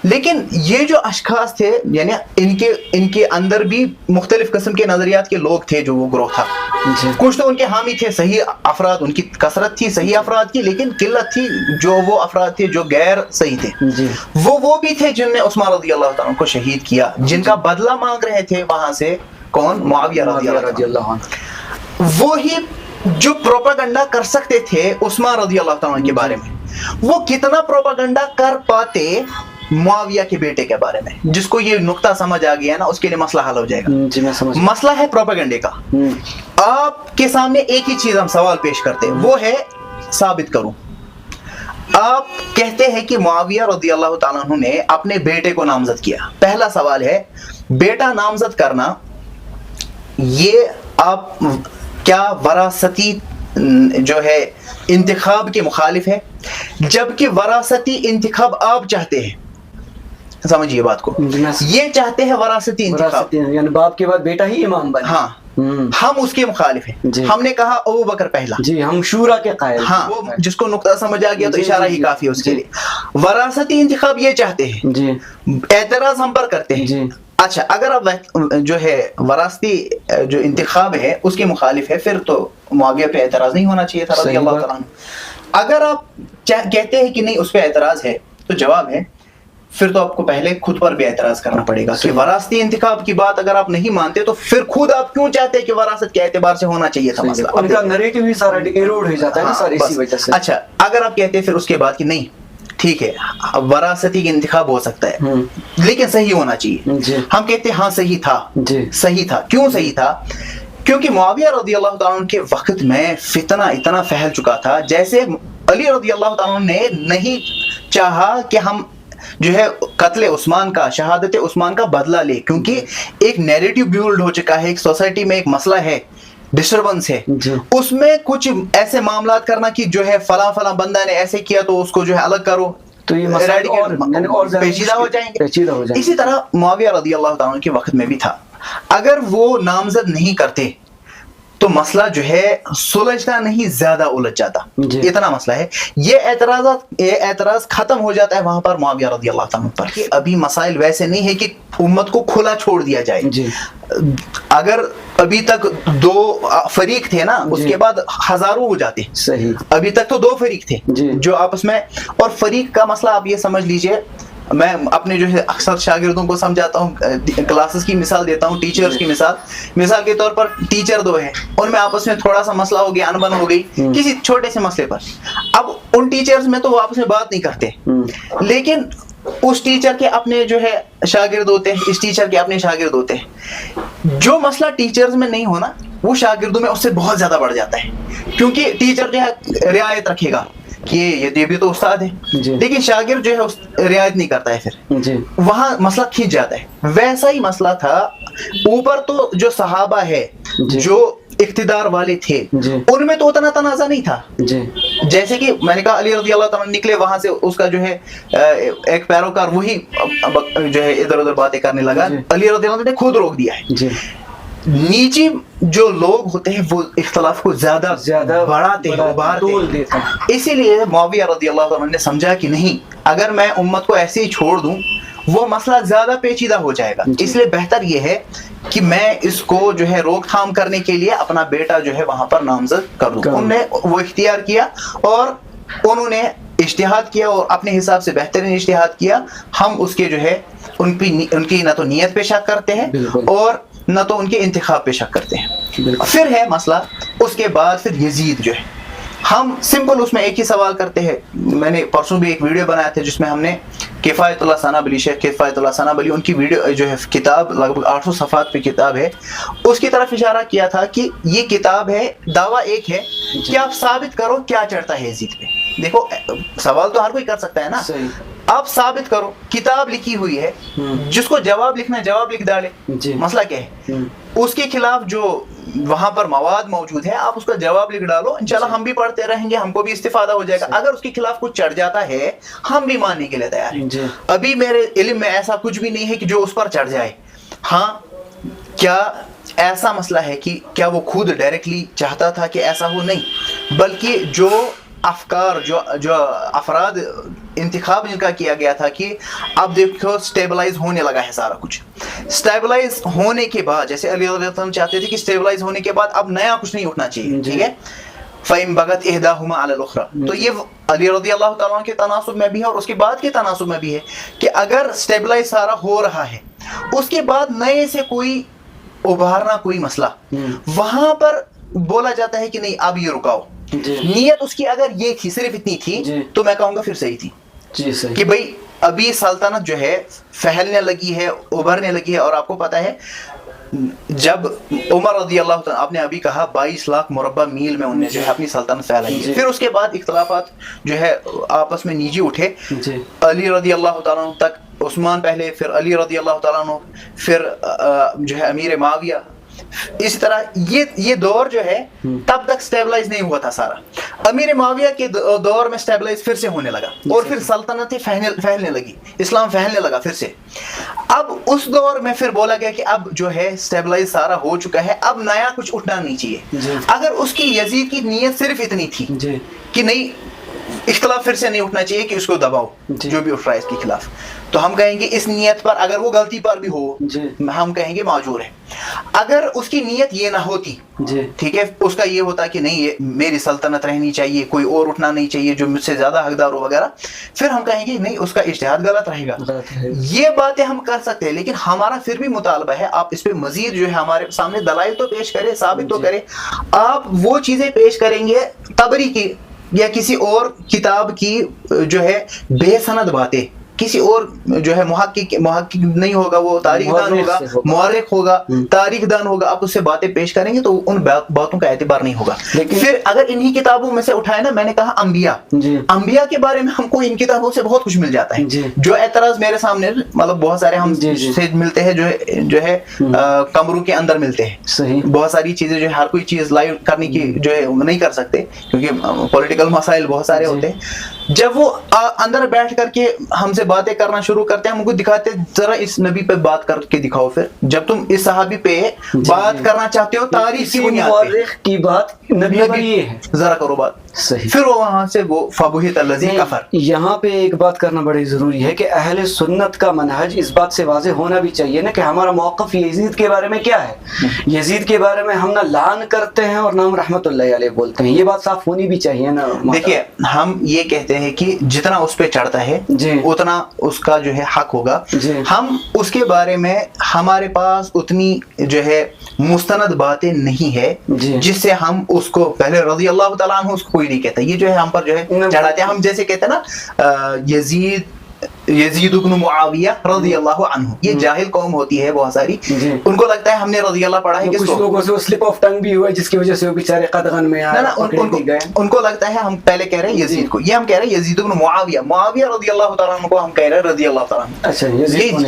लेकिन ये जो अशखास थे, यानी इनके अंदर भी मुख्तलिफ किस्म के नजरियात के लोग थे, जो वो ग्रोह था। कुछ तो उनके हामी थे, सही अफराद, उनकी कसरत थी सही अफराद की, लेकिन किल्लत थी जो वो अफराद थे जो गैर सही थे। वो भी थे जिनने उस्मान रज़ियल्लाहु ताला को शहीद किया, जिनका बदला मांग रहे थे वहां से कौन? मुआविया रज़ियल्लाहु अन्हु। वो ही जो प्रोपेगेंडा कर सकते थे उस्मान रज़ियल्लाहु ताला के बारे में, वो कितना प्रोपेगेंडा कर पाते मुआविया के बेटे के बारे में? जिसको ये नुक्ता समझ आ गया ना, उसके लिए मसला हल हो जाएगा। जी, मैं समझ। मसला है प्रोपेगेंडे का। आपके सामने एक ही चीज हम सवाल पेश करते हैं, वो है साबित करूं। आप कहते हैं कि मुआविया रज़ियल्लाहु ताला अन्हु ने अपने बेटे को नामजद किया। पहला सवाल है, बेटा नामजद करना ये आप क्या वरासती जो है इंतिखाब के मुखालिफ है? जबकि वरासती इंतिखाब आप चाहते हैं, समझिए बात को, ये चाहते हैं वरासती इंतिखाब, यानी बाप के बाद बेटा ही इमाम बने। हाँ, हम उसके मुखालिफ हैं। हमने कहा अबू बकर पहला जी, हम शूरा के कायल। हाँ, वो जिसको नुक्ता समझ आ गया तो इशारा ही काफी है उसके लिए। वरासती इंतिखाब ये चाहते हैं जी, एतराज हम पर करते हैं जी। अच्छा, अगर अब जो है वरासती जो इंतिखाब है उसके मुखालिफ है, फिर तो मुआविया पे एतराज नहीं होना चाहिए था रज़ियल्लाहु ताला अन्हु। अगर आप कहते हैं कि नहीं उस पे एतराज है, तो जवाब है پھر تو آپ کو پہلے خود پر بھی اعتراض کرنا پڑے گا کہ وراثتی انتخاب کی بات اگر آپ نہیں مانتے تو پھر خود آپ کیوں چاہتے ہیں کہ وراثت کے اعتبار سے ہونا چاہیے تھا مسئلہ. ان کا نریٹو ہی سارا ایروڈ ہو جاتا ہے نا سارا اسی وجہ سے. اچھا اگر آپ کہتے ہیں پھر اس کے بعد کہ نہیں ٹھیک ہے وراثتی انتخاب ہو سکتا ہے لیکن صحیح ہونا چاہیے, ہم کہتے ہیں ہاں صحیح تھا, صحیح تھا. کیوں صحیح تھا؟ کیونکہ معاویہ رضی اللہ تعالیٰ عنہ کے وقت میں فتنہ اتنا پھیل چکا تھا. جیسے علی رضی اللہ تعالیٰ عنہ نے نہیں چاہا کہ ہم جو ہے قتل عثمان کا, شہادت عثمان کا بدلہ لے, کیونکہ ایک نیریٹو بیلڈ ہو چکا ہے, ایک سوسائٹی میں ایک مسئلہ ہے, ڈسٹربنس ہے, اس میں کچھ ایسے معاملات کرنا کہ جو ہے فلاں فلاں بندہ نے ایسے کیا تو اس کو جو ہے الگ کرو, تو یہ مسئلہ پیچیدہ ہو جائیں گے. اسی طرح معاویہ رضی اللہ تعالیٰ عنہ کے وقت میں بھی تھا. اگر وہ نامزد نہیں کرتے تو مسئلہ جو ہے سلجھتا نہیں, زیادہ الجھ جاتا. اتنا مسئلہ ہے. یہ اعتراض ختم ہو جاتا ہے وہاں پر معاویہ رضی اللہ تعالیٰ پر کہ ابھی مسائل ویسے نہیں ہے کہ امت کو کھلا چھوڑ دیا جائے. اگر ابھی تک 2 فریق تھے نا, اس کے بعد ہزاروں ہو جاتے. صحیح. ابھی تک تو 2 فریق تھے جو آپس میں, اور فریق کا مسئلہ آپ یہ سمجھ لیجئے, میں اپنے جو ہے اکثر شاگردوں کو سمجھاتا ہوں, کلاسز کی مثال دیتا ہوں, ٹیچرز کی مثال کے طور پر ٹیچر 2 ہیں, ان میں آپس میں تھوڑا سا مسئلہ ہو گیا, انبن ہو گئی کسی چھوٹے سے مسئلے پر. اب ان ٹیچرز میں تو وہ آپس میں بات نہیں کرتے, لیکن اس ٹیچر کے اپنے جو ہے شاگرد ہوتے ہیں, اس ٹیچر کے اپنے شاگرد ہوتے ہیں. جو مسئلہ ٹیچرز میں نہیں ہونا وہ شاگردوں میں اس سے بہت زیادہ بڑھ جاتا ہے, کیونکہ ٹیچر جو ہے رعایت رکھے گا کہ یہ بھی تو استاد ہے, لیکن شاگرد جو ہے رعایت نہیں کرتا ہے, پھر وہاں مسئلہ کھینچ جاتا ہے. ویسا ہی مسئلہ تھا اوپر. تو جو صحابہ ہے جو اقتدار والے تھے ان میں تو اتنا تنازع نہیں تھا. جیسے کہ میں نے کہا علی رضی اللہ تعالیٰ نکلے وہاں سے, اس کا جو ہے ایک پیروکار وہی جو ہے ادھر ادھر باتیں کرنے لگا, علی رضی اللہ نے خود روک دیا ہے. نیچے جو لوگ ہوتے ہیں وہ اختلاف کو زیادہ بڑھاتے ہیں, ابھارتے ہیں. اسی لیے معاویہ رضی اللہ عنہ نے سمجھا کہ نہیں, اگر میں امت کو ایسے ہی چھوڑ دوں وہ مسئلہ زیادہ پیچیدہ ہو جائے گا, اس لیے بہتر یہ ہے کہ میں اس کو جو ہے روک تھام کرنے کے لیے اپنا بیٹا جو ہے وہاں پر نامزد کر دوں. انہوں نے وہ اختیار کیا اور انہوں نے اجتہاد کیا اور اپنے حساب سے بہترین اجتہاد کیا. ہم اس کے جو ہے ان کی نہ تو نیت پہ شک کرتے ہیں اور نہ تو ان کے انتخاب پہ شک کرتے ہیں. پھر ہے مسئلہ اس کے بعد پھر یزید جو ہے, ہم سمپل اس میں ایک ہی سوال کرتے ہیں. میں نے پرسوں بھی ایک ویڈیو بنایا تھا جس میں ہم نے کفایت اللہ ثنا بلی, شیخ کفایت اللہ ثنا بلی, ان کی ویڈیو جو ہے کتاب لگ بھگ 800 صفحات پہ کتاب ہے, اس کی طرف اشارہ کیا تھا کہ یہ کتاب ہے, دعویٰ ایک ہے کہ آپ ثابت کرو کیا چڑھتا ہے یزید پہ. دیکھو سوال تو ہر کوئی کر سکتا ہے نا, آپ ثابت کرو. کتاب لکھی ہوئی ہے, جس کو جواب لکھنا ہے جواب لکھ ڈالے. مسئلہ کیا ہے, اس کے خلاف جو وہاں پر مواد موجود ہے آپ اس کا جواب لکھ ڈالو, انشاءاللہ ہم بھی پڑھتے رہیں گے, ہم کو بھی استفادہ ہو جائے گا. اگر اس کے خلاف کچھ چڑھ جاتا ہے ہم بھی ماننے کے لیے تیار ہیں. ابھی میرے علم میں ایسا کچھ بھی نہیں ہے کہ جو اس پر چڑھ جائے. ہاں کیا ایسا مسئلہ ہے کہ کیا وہ خود ڈائریکٹلی چاہتا تھا کہ ایسا ہو؟ نہیں, بلکہ جو افکار جو افراد انتخاب جن کا کیا گیا تھا کہ اب دیکھو سٹیبلائز ہونے لگا ہے سارا کچھ. سٹیبلائز ہونے کے بعد جیسے علی رضی اللہ عنہ چاہتے تھے کہ سٹیبلائز ہونے کے بعد اب نیا کچھ نہیں اٹھنا چاہیے, ٹھیک ہے. فَإِن بَغَتْ إِحْدَاهُمَا عَلَى الْأُخْرَى, تو یہ علی رضی اللہ تعالیٰ عنہ کے تناسب میں بھی ہے اور اس کے بعد کے تناسب میں بھی ہے کہ اگر سٹیبلائز سارا ہو رہا ہے اس کے بعد نئے سے کوئی ابھارنا کوئی مسئلہ, وہاں پر بولا جاتا ہے کہ نہیں اب یہ رکاؤ. نیت اس کی اگر یہ تھی, صرف اتنی تھی, تو میں کہوں گا پھر صحیح تھی کہ بھئی ابھی سلطنت جو ہے پھیلنے لگی ہے, ابھرنے لگی ہے. اور آپ کو پتا ہے جب عمر رضی اللہ تعالیٰ, آپ نے ابھی کہا 22 لاکھ مربع میل میں انہوں نے جو ہے اپنی سلطنت پھیلائی ہے. پھر اس کے بعد اختلافات جو ہے آپس میں نیچے اٹھے, علی رضی اللہ تعالیٰ عنہ تک, عثمان پہلے, پھر علی رضی اللہ تعالیٰ عنہ, پھر جو ہے امیر معاویہ. اسی طرح یہ دور جو ہے تب تک سٹیبلائز نہیں ہوا تھا سارا. امیر معاویہ کے دور میں سٹیبلائز پھر سے ہونے لگا اور پھر سلطنتیں پھیلنے لگی, اسلام پھیلنے لگا پھر سے. اب اس دور میں پھر بولا گیا کہ اب جو ہے سٹیبلائز سارا ہو چکا ہے, اب نیا کچھ اٹھنا نہیں چاہیے. اگر اس کی یزید کی نیت صرف اتنی تھی کہ نہیں इख्तलाफ फिर से नहीं उठना चाहिए कि उसको दबाओ, जो भी उठ रहा है इसके खिलाफ। तो हम कहेंगे इस नियत पर, अगर वो गलती पर भी हो हम कहेंगे माजूर है। अगर उसकी नियत ये ना होती, ठीक है, उसका ये होता कि नहीं ये मेरी सल्तनत रहनी चाहिए, कोई और उठना नहीं चाहिए जो मुझसे ज्यादा हकदार हो वगैरह, फिर हम कहेंगे नहीं उसका इज्तिहाद गलत रहेगा। ये बातें हम कर सकते हैं, लेकिन हमारा फिर भी मुतालबा है आप इस पे मजीद जो है हमारे सामने दलाइल तो पेश करें, साबित तो करें। आप वो चीजें पेश करेंगे तबरी की या किसी और किताब की जो है बेसनद बातें, किसी और जो है मुहक्किक नहीं होगा, वो तारीखदान होगा, मुअर्रिख होगा, तारीखदान होगा, आप उससे बातें पेश करेंगे तो उन बातों का एतबार नहीं होगा। फिर अगर इन्हीं किताबों में से उठाए ना, मैंने कहा अंबिया के बारे में हमको इन किताबों से बहुत कुछ मिल जाता है। जो एतराज मेरे सामने मतलब बहुत सारे हम से मिलते हैं, जो है कमरों के अंदर मिलते हैं, बहुत सारी चीजें जो है हर कोई चीज लाइव करने की जो है नहीं कर सकते क्योंकि पॉलिटिकल मसाइल बहुत सारे होते हैं। जब वो अंदर बैठ करके हमसे बातें करना शुरू करते हैं, हमको दिखाते जरा इस नबी पे बात करके दिखाओ। फिर जब तुम इस सहाबी पे बात करना चाहते हो तारीख की बुनियाद पे की बात नबी ये है, जरा करो बात सही। फिर वो वहां से वो फबुहित अल्लज़ी कफर। यहाँ पे एक बात करना बड़ी जरूरी है कि अहले सुन्नत का मनहज इस बात से वाज़ेह होना भी चाहिए ना कि हमारा मौक़िफ़ यजीद के बारे में क्या है। यजीद के बारे में हम ना लान करते हैं और ना हम रहमतुल्लाह अलैह बोलते हैं, ये बात साफ होनी भी चाहिए ना। देखिए हम ये कहते हैं कि जितना उस पे चढ़ता है उतना उसका जो है हक होगा। हम उसके बारे में हमारे पास उतनी जो है मुस्तनद बातें नहीं है जिससे हम उसको पहले रज़ी अल्लाह तआला अन्हु उसको कोई नहीं कहता, ये जो है हम पर जो है चढ़ाते हैं। हम जैसे कहते हैं ना यजीद इब्न मुआविया रज़ियल्लाहु अन्हु, ये जाहिल कौम होती है बहुत सारी, उनको लगता है हमने रज़ियल्लाह पढ़ा है, कुछ लोगों से स्लिप ऑफ टंग भी हुआ जिसकी वजह से वो बेचारे कदगन में उनको लगता है हम पहले कह रहे हैं यजीद को, ये हम कह रहे हैं यजीद इब्न मुआविया रज़ियल्लाहु तआला अन्हु को हम कह रहे हैं रज़ियल्लाहु तआला अन्हु। अच्छा,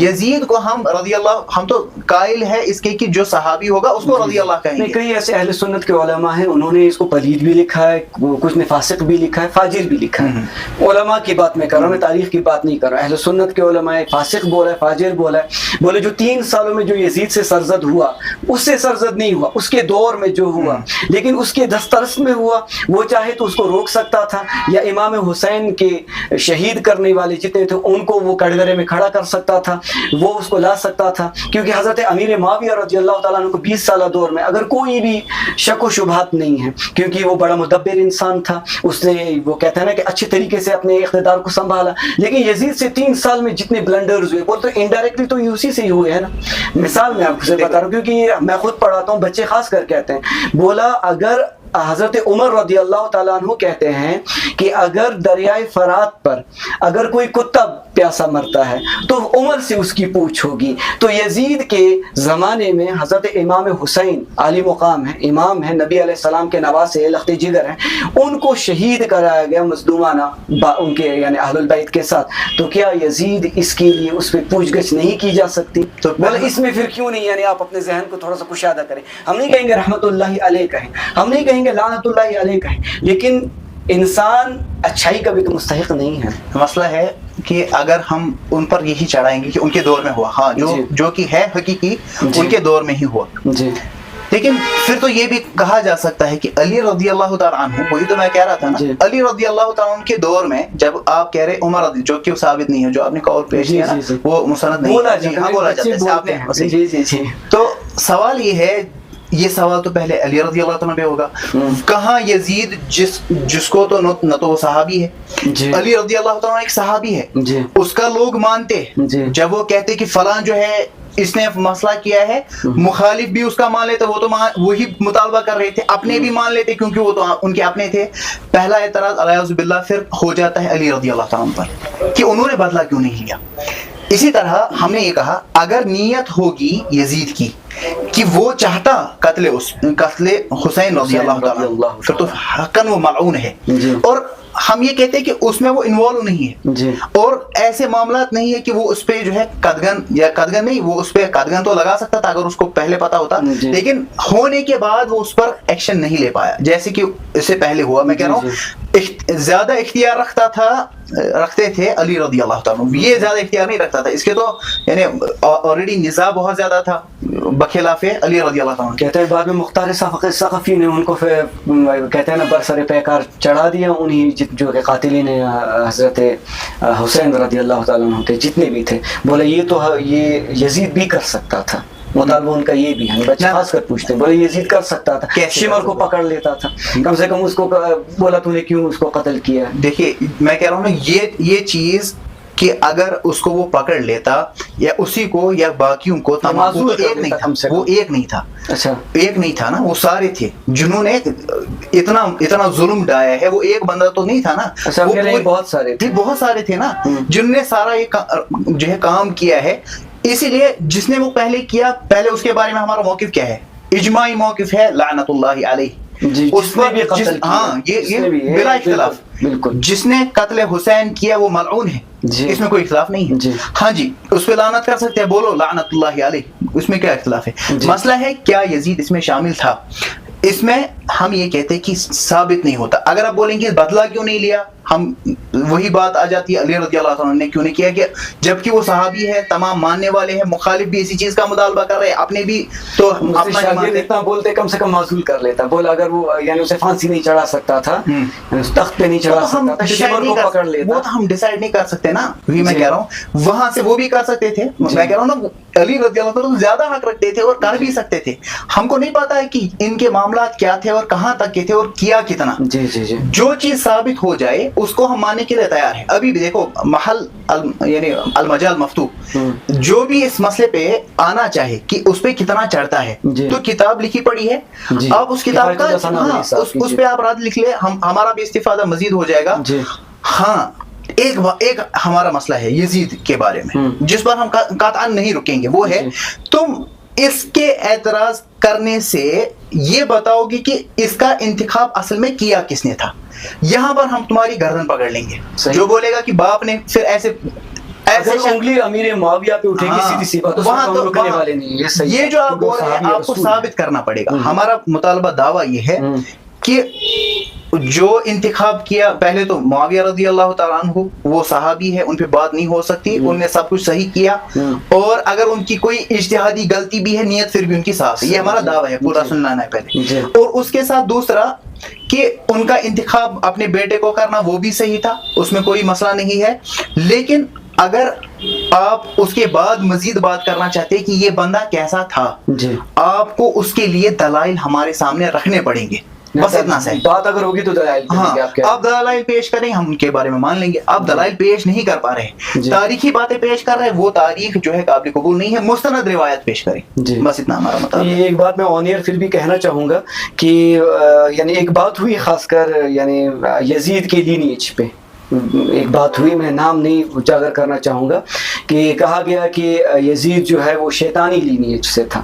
यजीद को हम रज़ियल्लाह, हम तो कायल है इसके कि जो सहाबी होगा उसको रज़ियल्लाह कहेंगे। कई ऐसे अहले सुन्नत के उलमा हैं, उन्होंने इसको पलीद भी लिखा है, कुछ ने फासिक भी लिखा है, फाजिर भी लिखा है। उलमा की बात मैं कर रहा हूँ, मैं तारीख की बात नहीं कर रहा। अहले सुन्नत के उलमा फासिक बोला है, फाजिर बोला है, बोले जो 3 सालों में जो यजीद से सरजद हुआ उससे सरजद नहीं हुआ, उसके दौर में जो हुआ, लेकिन उसके दस्तरस में हुआ, वो चाहे तो उसको रोक सकता था या इमाम हुसैन के शहीद करने वाले जितने थे उनको वो कटघरे में खड़ा कर सकता था, वो उसको ला सकता था। क्योंकि हजरत अमीर मुआविया रज़ियल्लाहु तआला अन्हु को 20 साल दौर में अगर कोई भी शक व शुबहात नहीं है, क्योंकि वो बड़ा मुदब्बिर इंसान था, उसने वो कहता है ना कि अच्छे तरीके से अपने इख्तिदार को संभाला। लेकिन यजीद से 3 साल में जितने ब्लंडर्स हुए वो तो इनडायरेक्टली तो उसी से ही हुए हैं ना। मिसाल मैं आपको बता रहा हूँ क्योंकि मैं खुद पढ़ाता हूँ, बच्चे खास कर कहते हैं, बोला अगर हजरत उमर रज़ियल्लाहु तआला अन्हु कहते हैं कि अगर दरियाए फरात पर अगर कोई कुत्ता प्यासा मरता है तो उमर से उसकी पूछ होगी। तो यजीद के ज़माने में हजरत इमाम हुसैन आली मुकाम है, इमाम है, नबी अलैहिस्सलाम के नवासे लख्ते जिगर हैं, उनको शहीद कराया गया मजलूमाना उनके यानी अहलुल बैत के साथ। तो क्या यजीद इसके लिए उस पर पूछगछ नहीं की जा सकती? तो बोले इसमें फिर क्यों नहीं, यानी आप अपने जहन को थोड़ा सा कुशादा करें। हम नहीं कहेंगे रहमतुल्लाहि अलैह कहें, हम नहीं कहेंगे लानतुल्लाहि अलैह कहें, लेकिन इंसान अच्छाई का भी तो मुस्तहिक नहीं है। मसला है कि अगर हम उन पर यही चढ़ाएंगे कि उनके दौर में हुआ, हाँ जो कि है हकीकी उनके दौर में ही हुआ जी, लेकिन फिर तो ये भी कहा जा सकता है कि अली रज़ियल्लाहु तआला अन्हु, वही तो मैं कह रहा था ना, अली रज़ियल्लाहु तआला अन्हु के दौर में जब आप कह रहे उमर जो कि साबित नहीं है, जो आपने कौल पेश किया ना वो मुसनद नहीं बोला जाता है। तो सवाल ये है, ये सवाल तो पहले अली रज़ियल्लाहु तआला पे होगा, कहाँ यजीद जिसको तो न तो वो सहाबी है, अली रज़ियल्लाहु तआला एक सहाबी है, उसका लोग मानते जब वो कहते कि फलां जो है इसने मसला किया है, मुखालिफ भी उसका मान लेते, वो तो वही मुतालबा कर रहे थे, अपने भी मान लेते क्योंकि वो तो उनके अपने थे। पहला एतराज अलियाज़ु बिल्लाह फिर हो जाता है अली रज़ियल्लाहु तआला पर कि उन्होंने बदला क्यों नहीं लिया। इसी तरह हमने ये कहा अगर नीयत होगी यजीद की कि वो चाहता कत्ले हुसैन रज़ियल्लाहु तआला, फिर तो हक़न वो मलऊन है, और हम ये कहते हैं कि उसमें वो इन्वॉल्व नहीं है और ऐसे मामलात नहीं है कि वो उस पे जो है कदगन नहीं, वो उस पे कदगन तो लगा सकता था अगर उसको पहले पता होता, लेकिन होने के बाद वो उस पर एक्शन नहीं ले पाया, जैसे कि इससे पहले हुआ। मैं कह रहा हूँ ज्यादा इख्तियार रखते थे अली रदी अल्लाह ताला, ये ज्यादा इख्तियार नहीं रखता था। इसके तो यानी ऑलरेडी निज़ा बहुत ज्यादा था बखिलाफ अली रदी अल्लाह ताला। कहते हैं बाद में मुख्तार सक़फ़ी ने उनको फिर कहते हैं ना बरसर पैकार चढ़ा दिया, उन्हीं जो कि कातिलीन हज़रत हुसैन रदी अल्लाह ताला अन्हु थे, जितने भी थे, बोले ये तो ये यजीद भी कर सकता था। मुतालबा उनका ये भी है, बच्चे खास कर पूछते हैं, बोले यजीद कर सकता था, शिमर को पकड़ लेता था, कम से कम उसको बोला तूने क्यों उसको कत्ल किया। देखिए मैं कह रहा हूँ ना, ये चीज कि अगर उसको वो पकड़ लेता या उसी को या बाकियों को, तमाम एक नहीं था, वो एक नहीं था। अच्छा, एक नहीं था ना, वो सारे थे जिन्होंने इतना जुल्म ढाया है। वो एक बंदा तो नहीं था ना, अच्छा, वो बहुत सारे थे ना जिनने सारा ये जो है काम किया है। इसीलिए जिसने वो पहले किया, पहले उसके बारे में हमारा मौकिफ क्या है, इजमाई मौकिफ है लानतुल्लाहि अलैहि। उसने भी कत्ल किया, हाँ ये बिला इख्तिलाफ, बिल्कुल जिसने कत्ल हुसैन किया वो मलऊन है, इसमें कोई इख्तिलाफ नहीं है। हाँ जी, उस पे लानत कर सकते हैं, बोलो लानतुल्लाहि अलैहि, उसमें क्या इख्तिलाफ है। मसला है क्या यजीद इसमें शामिल था, इसमें हम ये कहते हैं कि साबित नहीं होता। अगर आप बोलेंगे बदला क्यों नहीं लिया, हम वही बात आ जाती है अली रज़ी अल्लाह ताला ने क्यों नहीं किया, कि जबकि वो सहाबी है, तमाम मानने वाले हैं, मुखालिफ भी इसी चीज का मुतालबा कर रहे हैं, अपने भी तो अपना इतना बोलते कम से कम मासूल कर लेता। बोला अगर वो यानी उसे फांसी नहीं चढ़ा सकता था, उस तख्त पे नहीं चढ़ा सकता था, शिमर को पकड़ लेता, वो तो हम डिसाइड नहीं कर सकते ना। मैं कह रहा हूँ वहां से वो भी कर सकते थे। मैं कह रहा हूँ ना, अली रज़ी अल्लाह ताला ज्यादा हक रखते थे और कर भी सकते थे। हमको नहीं पता है कि इनके मामला क्या थे और कहाँ तक के थे और किया कितना। जो चीज साबित हो जाए उसको हम मानने के लिए तैयार है। अभी भी देखो महल यानी अल मजाल मफ्तू, जो भी इस मसले पे आना चाहे कि उस पे कितना चढ़ता है, तो किताब लिखी पड़ी है, आप उस किताब का उस पे आप रात लिख ले, हमारा भी इस्तिफादा मजीद हो जाएगा। हाँ, एक हमारा मसला है यजीद के बारे में जिस पर हम कातआन नहीं रुकेंगे, वो है तुम इसके एतराज करने से ये बताओगे कि इसका इंतखाब असल में किया किसने था। यहाँ पर हम तुम्हारी गर्दन पकड़ लेंगे। जो बोलेगा कि बाप ने फिर ऐसे उंगली अमीर मुआविया पे उठेगी, सीधी सी बात, वहां तो रुकने वाले नहीं। ये जो आप बोल रहे हैं आपको साबित करना पड़ेगा। हमारा मुतालबा दावा ये है कि जो इंतखाब किया, पहले तो मुआविया रज़ी अल्लाह ताला अन्हु, वो सहाबी है, उन पे बात नहीं हो सकती, उनने सब कुछ सही किया, और अगर उनकी कोई इज्तिहादी गलती भी है, नियत फिर भी उनकी साफ है। ये हमारा दावा है, पूरा सुनना है पहले। और उसके साथ दूसरा कि उनका इंतखाब अपने बेटे को करना वो भी सही था, उसमें कोई मसला नहीं है। लेकिन अगर आप उसके बाद मजीद बात करना चाहते हैं कि ये बंदा कैसा था, आपको उसके लिए दलाइल हमारे सामने रखने पड़ेंगे, बस इतना सही बात। अगर होगी तो दलाइल, हाँ, आप दलाइल पेश करें, हम उनके बारे में मान लेंगे। आप दलाइल पेश नहीं कर पा रहे, तारीखी बातें पेश कर रहे हैं, वो तारीख जो है काबिल कबूल नहीं है, मुस्तनद रिवायत पेश करें, बस इतना हमारा मतलब। ये एक बात मैं ऑन एयर फिर भी कहना चाहूंगा कि यानी एक बात हुई खासकर यानी यजीद के लीनिएज पे एक बात हुई, मैं नाम नहीं उजागर करना चाहूँगा, कि कहा गया कि यजीद जो है वो शैतानी लीनिएज से था।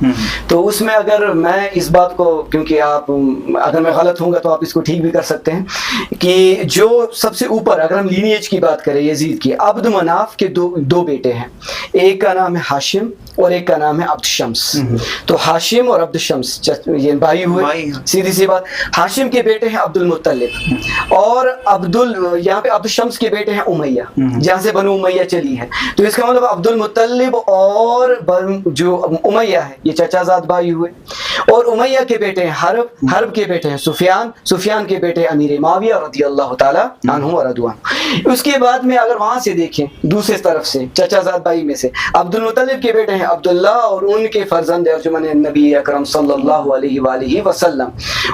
तो उसमें अगर मैं इस बात को, क्योंकि आप अगर मैं गलत हूँगा तो आप इसको ठीक भी कर सकते हैं, कि जो सबसे ऊपर अगर हम लीनिएज की बात करें यजीद की, अब्द मनाफ के दो बेटे हैं, एक का नाम है हाशिम और एक का नाम है अब्द शम्स। तो हाशिम और अब्द शम्स ये भाई हुए, सीधी सी बात। हाशिम के बेटे हैं अब्दुल मुत्तलिब और यहाँ पे अब्द शम्स के बेटे हैं उमैया, जहाँ से बनु उमैया चली है। तो इसका मतलब अब्दुल मुत्तलिब और जो उमैया है ये चचाजाद भाई हुए। और उमैया के बेटे हैं हर्ब के बेटे हैं सुफियान के बेटे अमीर मुआविया रज़ी अल्लाह ताला अन्हु व रज़ू अन्हु। उसके बाद में अगर वहां से देखें दूसरे तरफ से चचाजाद भाई में से अब्दुल मुत्तलिब के बेटे हैं अब्दुल्ला और उनके फर्जंद अर्जुमन नबी अकरम सल्लल्लाहु अलैहि वसल्लम।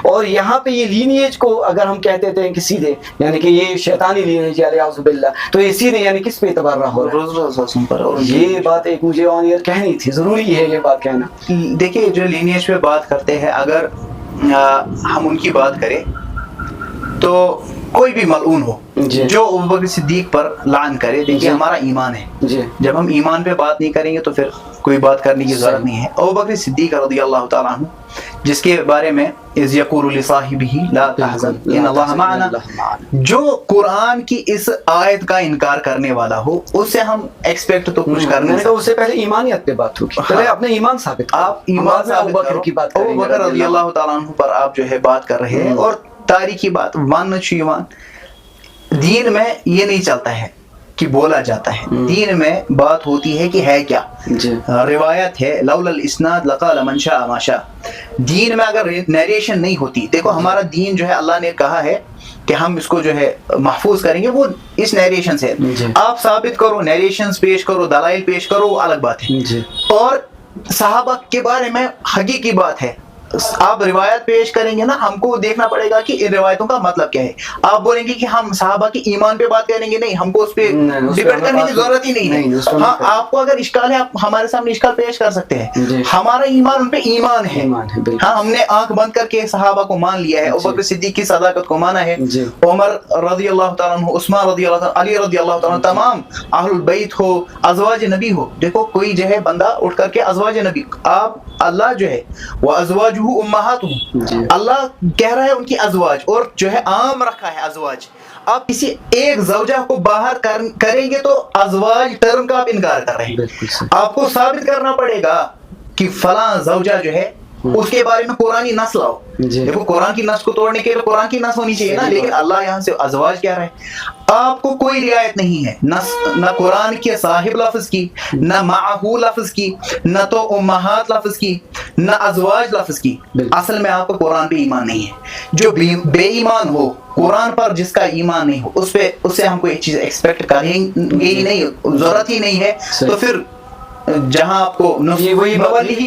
और यहाँ पे ये लीनिएज को अगर हम कहते थे कि सीधे यानी कि ये शैतानी लीनिएज अलियाज़ुबिल्लाह, तो ये सीधे यानी किस पे एतबार रहा हो। ये बात एक मुझे ऑन एयर कहनी थी, जरूरी है ये बात कहना। देखिए जो लीनिएज पे बात करते हैं, अगर हम उनकी बात करें तो कोई भी मलऊन हो जो अबू बकर सिद्दीक पर लान करे, देखिए हमारा ईमान है। जब हम ईमान पे बात नहीं करेंगे तो फिर कोई बात करने की जरूरत नहीं है। अबू बकर सिद्दीक रज़ियल्लाहु ताला अन्हु, जिसके बारे में इज़ यक़ूलु लिसाहिबिही ला तहज़न इन्नल्लाह मअना, जो कुरान की इस आयत का इनकार करने वाला हो, उससे हम एक्सपेक्ट तो कुछ करने नहीं। तो उससे पहले ईमानियत पे बात होगी, पहले अपने ईमान साबित, आप ईमान से अबू बकर की बात करेंगे, अबू बकर रज़ियल्लाहु ताला अन्हु पर आप जो है बात कर रहे हैं। और तारीखी बात मानना चाहिए, دین میں یہ نہیں چلتا ہے کہ بولا جاتا ہے، دین میں بات ہوتی ہے کہ ہے کیا. روایت ہے لولا الاسناد لقال من شاء ما شاء. دین میں اگر نیریشن نہیں ہوتی، دیکھو ہمارا دین جو ہے اللہ نے کہا ہے کہ ہم اس کو جو ہے محفوظ کریں گے، وہ اس نیریشن سے. آپ ثابت کرو، نیریشنز پیش کرو، دلائل پیش کرو، وہ الگ بات ہے. اور صحابہ کے بارے میں حقیقی بات ہے، آپ روایت پیش کریں گے نا، ہم کو دیکھنا پڑے گا کہ ان روایتوں کا مطلب کیا ہے. آپ بولیں گے کہ ہم صحابہ کی ایمان پہ بات کریں گے، نہیں، ہم کو اس پہ ڈیپینڈ کرنے کی ضرورت ہی نہیں ہے. ہاں، آپ کو اگر اشکال ہے، آپ ہمارے سامنے اشکال پیش کر سکتے ہیں. ہمارا ایمان ان پہ ایمان ہے. ہاں، ہم نے آنکھ بند کر کے صحابہ کو مان لیا ہے، ابوبکر صدیق کی صداقت کو مانا ہے، عمر رضی اللہ تعالیٰ عنہ، عثمان رضی اللہ تعالیٰ، علی رضی اللہ تعالیٰ، تمام اہل البیت ہو، ازواج نبی ہو. دیکھو کوئی جو ہے بندہ اٹھ کر کے ازواج نبی، آپ اللہ جو ہے وہ ازواجہ امہاتہم، اللہ کہہ رہا ہے ان کی ازواج، اور جو ہے عام رکھا ہے ازواج. آپ کسی ایک زوجہ کو باہر کریں گے تو ازواج ٹرم کا آپ انکار کر رہے ہیں. آپ کو ثابت کرنا پڑے گا کہ فلاں زوجہ جو ہے اس کے بارے میں قرآنی نص لاؤ. دیکھو قرآن کی نص کو توڑنے کے لیے قرآن کی نص ہونی چاہیے نا، لیکن اللہ یہاں سے ازواج کہہ رہا ہے. آپ کو کوئی رعایت نہیں ہے نہ قرآن کے صاحب لفظ کی، نہ معہو لفظ کی، نہ تو امہات لفظ کی، نہ ازواج لفظ کی. اصل میں آپ کو قرآن پہ ایمان نہیں ہے. جو بے ایمان ہو، قرآن پر جس کا ایمان نہیں ہو، اس سے ہم کوئی ایک چیز ایکسپیکٹ کریں گے ہی نہیں، ضرورت ہی نہیں ہے. تو پھر جہاں آپ کو نولیہ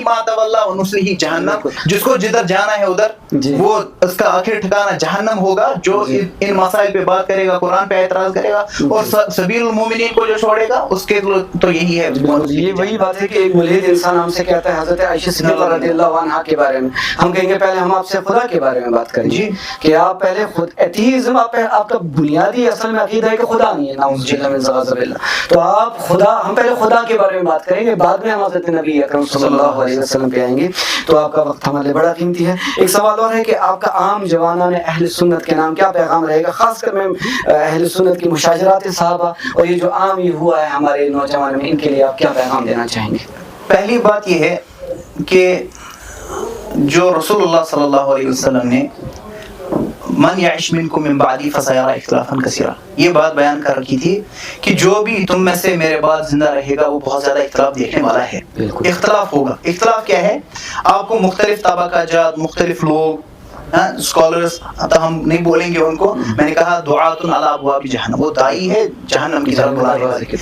ما تولی ونصلہ جہنم، جس کو جدھر جانا ہے ادھر وہ اس کا آخر ٹھکانہ جہنم ہوگا. جو ان مسائل پہ بات کرے گا، قرآن پہ اعتراض کرے گا، اور سبیل المومنین کو جو چھوڑے گا اس کے تو یہی ہے. یہ وہی بات ہے کہ ایک ملحد انسان ہم سے کہتا ہے حضرت عائشہ صدیقہ رضی اللہ عنہا کے بارے میں، ہم کہیں گے پہلے ہم آپ سے خدا کے بارے میں بات کریں گے کہ آپ پہلے خود ایتھیزم، آپ کا بنیادی اصل میں عقیدہ ہے کہ خدا نہیں ہے، نعوذ باللہ من ذلک. تو آپ خدا، ہم پہلے خدا کے بارے میں بات کریں گے، بعد میں ہم حضرت نبی اکرم صلی اللہ علیہ وسلم پہ آئیں گے. تو آپ کا وقت ہمارے بڑا قیمتی ہے. ایک سوال اور ہے کہ آپ کا عام جوانان اہل سنت کے نام کیا پیغام رہے گا، خاص کر میں اہل سنت کی مشاجرات صحابہ اور یہ جو عام یہ ہوا ہے ہمارے نوجوان میں، ان کے لیے آپ کیا پیغام دینا چاہیں گے؟ پہلی بات یہ ہے کہ جو رسول اللہ صلی اللہ علیہ وسلم نے من یعش منکم من بعدی فسیرى اختلافا کثیرا، یہ بات بیان کر رکھی تھی کہ جو بھی تم میں سے میرے بعد زندہ رہے گا وہ بہت زیادہ اختلاف دیکھنے والا ہے. اختلاف ہوگا. اختلاف کیا ہے؟ آپ کو مختلف طبقہ جات، مختلف لوگ، اسکالرز، تو ہم نہیں بولیں گے ان کو، میں نے کہا دعات علی ابواب جہنم، وہ دائی ہے جہنم کی طرف بلانے والے.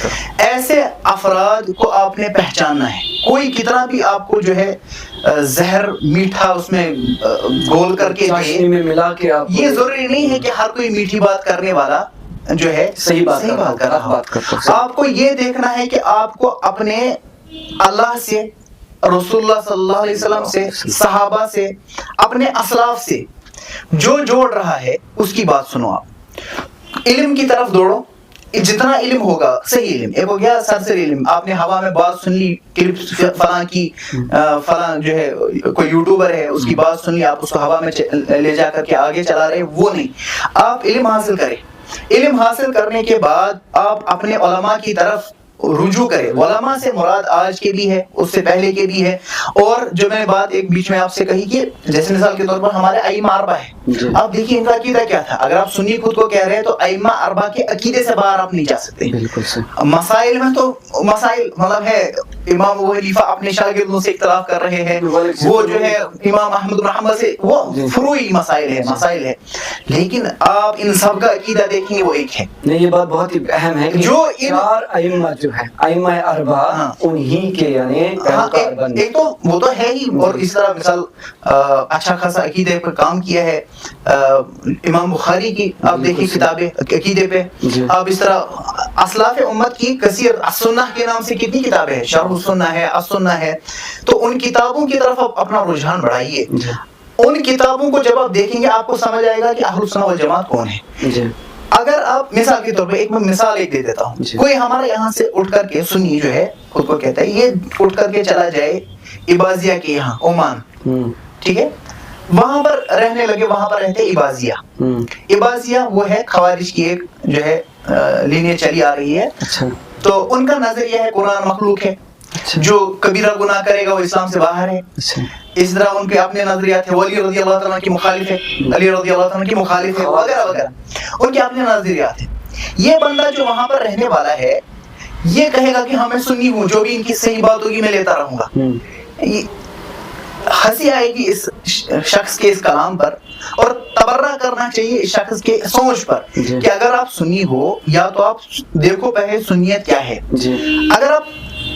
ایسے افراد کو آپ نے پہچاننا ہے. کوئی کتنا بھی آپ کو جو ہے زہر میٹھا اس میں گول کر کے میں ملا کے، یہ ضروری نہیں ہے کہ ہر کوئی میٹھی بات کرنے والا جو ہے صحیح بات کر رہا ہو. آپ کو یہ دیکھنا ہے کہ آپ کو اپنے اللہ سے، رسول اللہ صلی اللہ علیہ وسلم سے، صحابہ سے، اپنے اسلاف سے جو جوڑ رہا ہے اس کی بات سنو. آپ علم کی طرف دوڑو. جتنا علم ہوگا، صحیح علم، ایک ہو گیا سرسری علم، آپ نے ہوا میں بات سن لی، کلپس فلاں کی، فلاں جو ہے کوئی یوٹیوبر ہے اس کی بات سن لی، آپ اس کو ہوا میں لے جا کر کے آگے چلا رہے، وہ نہیں. آپ علم حاصل کریں. علم حاصل کرنے کے بعد آپ اپنے علماء کی طرف رجوع کرے. علماء سے مراد آج کے بھی ہے، اس سے پہلے کے بھی ہے. اور جو میں نے بات ایک بیچ میں آپ سے کہی کہ جیسے مثال کے طور پر ہمارے ائمہ اربعہ ہے، آپ دیکھیے ان کا عقیدہ کیا تھا. اگر آپ سنی خود کو کہہ رہے ہیں تو ائمہ اربعہ کے عقیدے سے باہر آپ نہیں جا سکتے. مسائل میں تو مسائل مطلب ہے امام ابو حنیفہ اپنے شاگردوں سے اختلاف کر رہے ہیں، وہ جو ہے امام احمد بن حنبل سے، وہ فروعی مسائل ہے. لیکن آپ ان سب کا عقیدہ دیکھیں گے وہ ایک ہے. نہیں، یہ بات بہت ہی اہم ہے کہ جو چار ائمہ جو ہے ائمہ اربعہ، انہی کے یعنی ایک تو وہ تو ہے ہی. اور اس طرح مثال اچھا خاصا عقیدے پر کام کیا ہے امام بخاری کی، آپ دیکھیں کتابیں عقیدے پہ. آپ اس طرح اسلاف امت کی کثیر، السنہ کے نام سے کتنی کتابیں ہیں، شرح السنہ ہے، السنہ ہے. تو ان کتابوں کی طرف آپ اپنا رجحان بڑھائیے. ان کتابوں کو جب آپ دیکھیں گے آپ کو سمجھ آئے گا کہ اہل السنہ والجماعت کون ہے. اگر آپ مثال کے طور پہ ایک میں مثال ایک دے دیتا ہوں، کوئی ہمارے یہاں سے اٹھ کر کے سنی جو ہے خود کو کہتا ہے، یہ اٹھ کر کے چلا جائے عبازیہ کے یہاں عمان، ٹھیک ہے، وہاں پر رہنے لگے، وہاں پر رہتے عبازیہ. عبازیہ وہ ہے خوارج کی ایک جو ہے لینیج چلی آ رہی ہے. تو ان کا نظریہ ہے قرآن مخلوق ہے. जो कबीरा गुनाह करेगा वो इस्लाम से बाहर है। इस तरह उनके अपने नजरियात है, वो अली रज़ी अल्लाह तआला की मुखालिफ है, अली रज़ी अल्लाह तआला की मुखालिफ है, वगैरह वगैरह उनके अपने नजरियात है। ये बंदा जो वहां पर रहने वाला है ये कहेगा कि हाँ मैं सुन्नी हूँ, जो भी इनकी सही बात होगी मैं लेता रहूंगा। हंसी आएगी इस शख्स के इस कलाम पर, और तबर्रा करना चाहिए इस शख्स के सोच पर कि अगर आप सुन्नी हो या तो आप देखो पहले सुन्नियत क्या है। अगर आप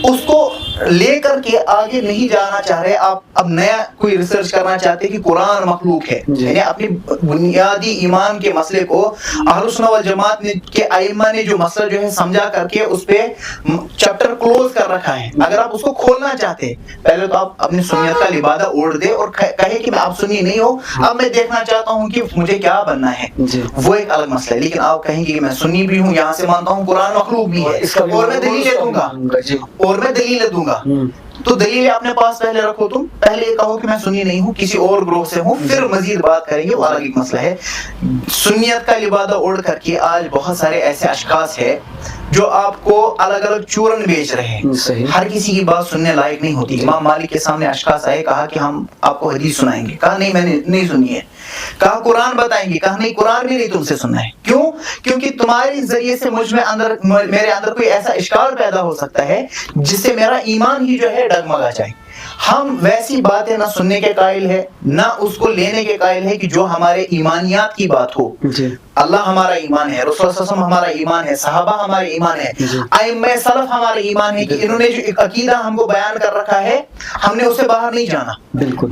उसको लेकर के आगे नहीं जाना चाह रहे, आप अब नया कोई रिसर्च करना चाहते कि कुरान मखलूक है, यानी अपनी बुनियादी ईमान के मसले को अहलुस सुन्नह वल जमात ने के आइम्मा ने जो मसला जो है समझा करके उस पे चैप्टर क्लोज कर रखा है, अगर आप उसको खोलना चाहते हैं पहले तो आप अपनी सुन्नियत का लिबादा ओढ़ दे और कहे कि मैं आप सुन्नी नहीं हो, अब मैं देखना चाहता हूँ कि मुझे क्या बनना है, वो एक अलग मसला है। लेकिन आप कहेंगे कि मैं सुन्नी भी हूँ, यहाँ से मानता हूँ कुरान मखलूक भी है और मैं दलीलें दूंगा और मैं दलीलें दूंगा, तो दलील अपने पास पहले रखो। तुम पहले ये कहो कि मैं सुन्नी नहीं हूँ, किसी और ग्रोह से हूँ, फिर मजीद बात करेंगे, वो अलग एक मसला है। सुन्नियत का लिबादा ओढ़ करके आज बहुत सारे ऐसे अशखास है जो आपको अलग अलग चूरन बेच रहे हैं। हर किसी की बात सुनने लायक नहीं होती। इमाम मालिक के सामने अशखास आए, कहा कि हम आपको हदीस सुनाएंगे, कहा नहीं मैंने नहीं सुनी है। कहा कुरान बताएंगे, कहा नहीं कुरान भी नहीं तुमसे सुनना है। क्यों? क्योंकि तुम्हारे जरिए से मुझ में अंदर मेरे अंदर कोई ऐसा इश्काल पैदा हो सकता है जिससे मेरा ईमान ही जो है डगमगा जाए। हम वैसी बातें ना सुनने के कायल है ना उसको लेने के कायल है कि जो हमारे ईमानियात की बात हो। अल्लाह हमारा ईमान है, रसूल सल्लल्लाहु अलैहि वसल्लम हमारा ईमान है, सहाबा हमारे ईमान है, आइम्मा सलफ हमारे ईमान है कि इन्होंने जो एक अकीदा हमको बयान कर रखा है हमने उसे बाहर नहीं जाना।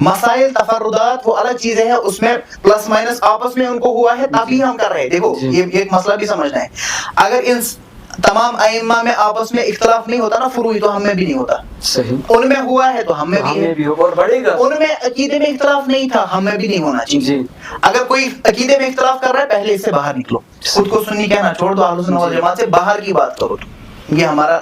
मसाइल तफर्रुदात वो अलग चीजें हैं, उसमें प्लस माइनस आपस में उनको हुआ है तभी हम कर रहे हैं। देखो ये एक मसला भी समझना है, अगर इन तमाम आइम्मा में आपस में इख्तलाफ नहीं होता ना फुरूई, तो हमें भी नहीं होता। सही। उनमें हुआ है तो हमें भी हो और बढ़ेगा। उनमें अकीदे में इख्तलाफ नहीं था, हमें भी नहीं होना चाहिए। अगर कोई अकीदे में इख्तलाफ कर रहा है पहले इससे बाहर निकलो, खुद को सुन्नी कहना छोड़ दो, अहलुस सुन्नह वल जमात से बाहर की बात करो। ये हमारा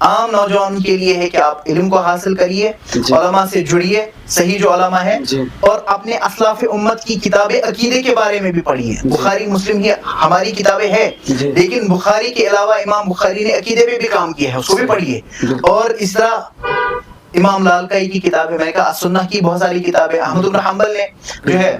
आम नौजवान के लिए है कि आप इल्म को हासिल करिए, उलमा से जुड़िए, सही जो उलमा है, और अपने असलाफ उम्मत की किताबें अकीदे के बारे में भी पढ़िए। बुखारी मुस्लिम ही हमारी किताबें हैं, लेकिन बुखारी के अलावा इमाम बुखारी ने अकीदे पे भी काम किया है, उसको भी पढ़िए। और इस तरह इमाम लालकाई की किताबें, मैंने कहा सुन्नह की बहुत सारी किताबें, अहमद इब्न हंबल ने जो है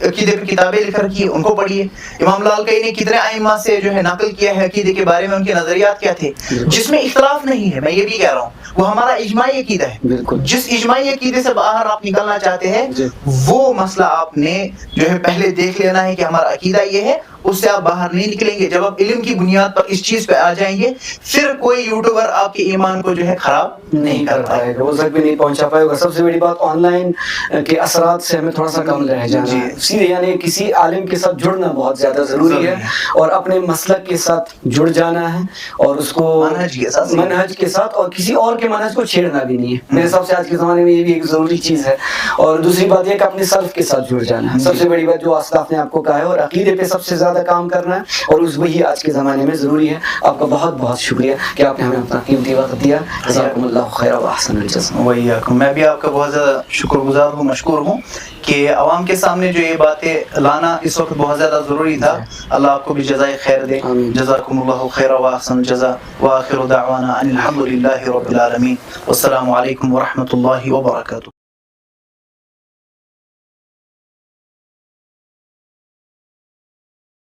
अकीदे पे किताबें लिख रखी है, उनको पढ़िए। इमाम लालकाई ने कितने आइम्मा से जो है नकल किया है अकीदे के बारे में, उनके नजरियात क्या थे, जिसमें इख्तलाफ नहीं है। मैं ये भी कह रहा हूँ वो हमारा इजमाई अकीदा है। जिस इजमाई अकीदे से बाहर आप निकलना चाहते हैं वो मसला आपने जो है पहले देख लेना है कि हमारा अकीदा ये है, उससे आप बाहर नहीं निकलेंगे। जब आप इल्म की बुनियाद पर इस चीज पे आ जाएंगे फिर कोई यूट्यूबर आपके ईमान को जो है खराब नहीं कर पाएगा, वो तक भी नहीं पहुंचा पाएगा। सबसे बड़ी बात ऑनलाइन के असरात से हमें थोड़ा सा कम रह जाना है, सीधे यानी किसी आलिम के साथ जुड़ना बहुत ज्यादा जरूरी है और अपने मसलक के साथ जुड़ जाना है और उसको मनहज के साथ और किसी और के मनहज को छेड़ना भी नहीं है। मेरे हिसाब से आज के जमाने में ये भी एक जरूरी चीज है। और दूसरी बात यह कि अपने सल्फ के साथ जुड़ जाना है, सबसे बड़ी बात जो अस्लाफ ने आपको कहा है, और अकीदे पे सबसे ज्यादा काम करना है और उस वही आज के ज़माने में ज़रूरी है। आपका बहुत बहुत शुक्रिया कि आपने हमें अपना कीमती वक्त दिया। जज़ाकुमुल्लाहु खैरन व अहसनुल जज़ा। वय्याकुम। मैं भी आपका बहुत ज़्यादा शुक्रगुजार हूँ, मशकूर हूँ कि अवाम के सामने जो ये बातें लाना इस वक्त बहुत ज़्यादा ज़रूरी था। अल्लाह आपको भी जज़ाए खैर दे। जज़ाकुमुल्लाहु खैरन व अहसनुल जज़ा व आखिरु दअवाना अनिल हम्दुलिल्लाहि रब्बिल आलमीन। वस्सलामु अलैकुम व रहमतुल्लाहि व बरकातुहू।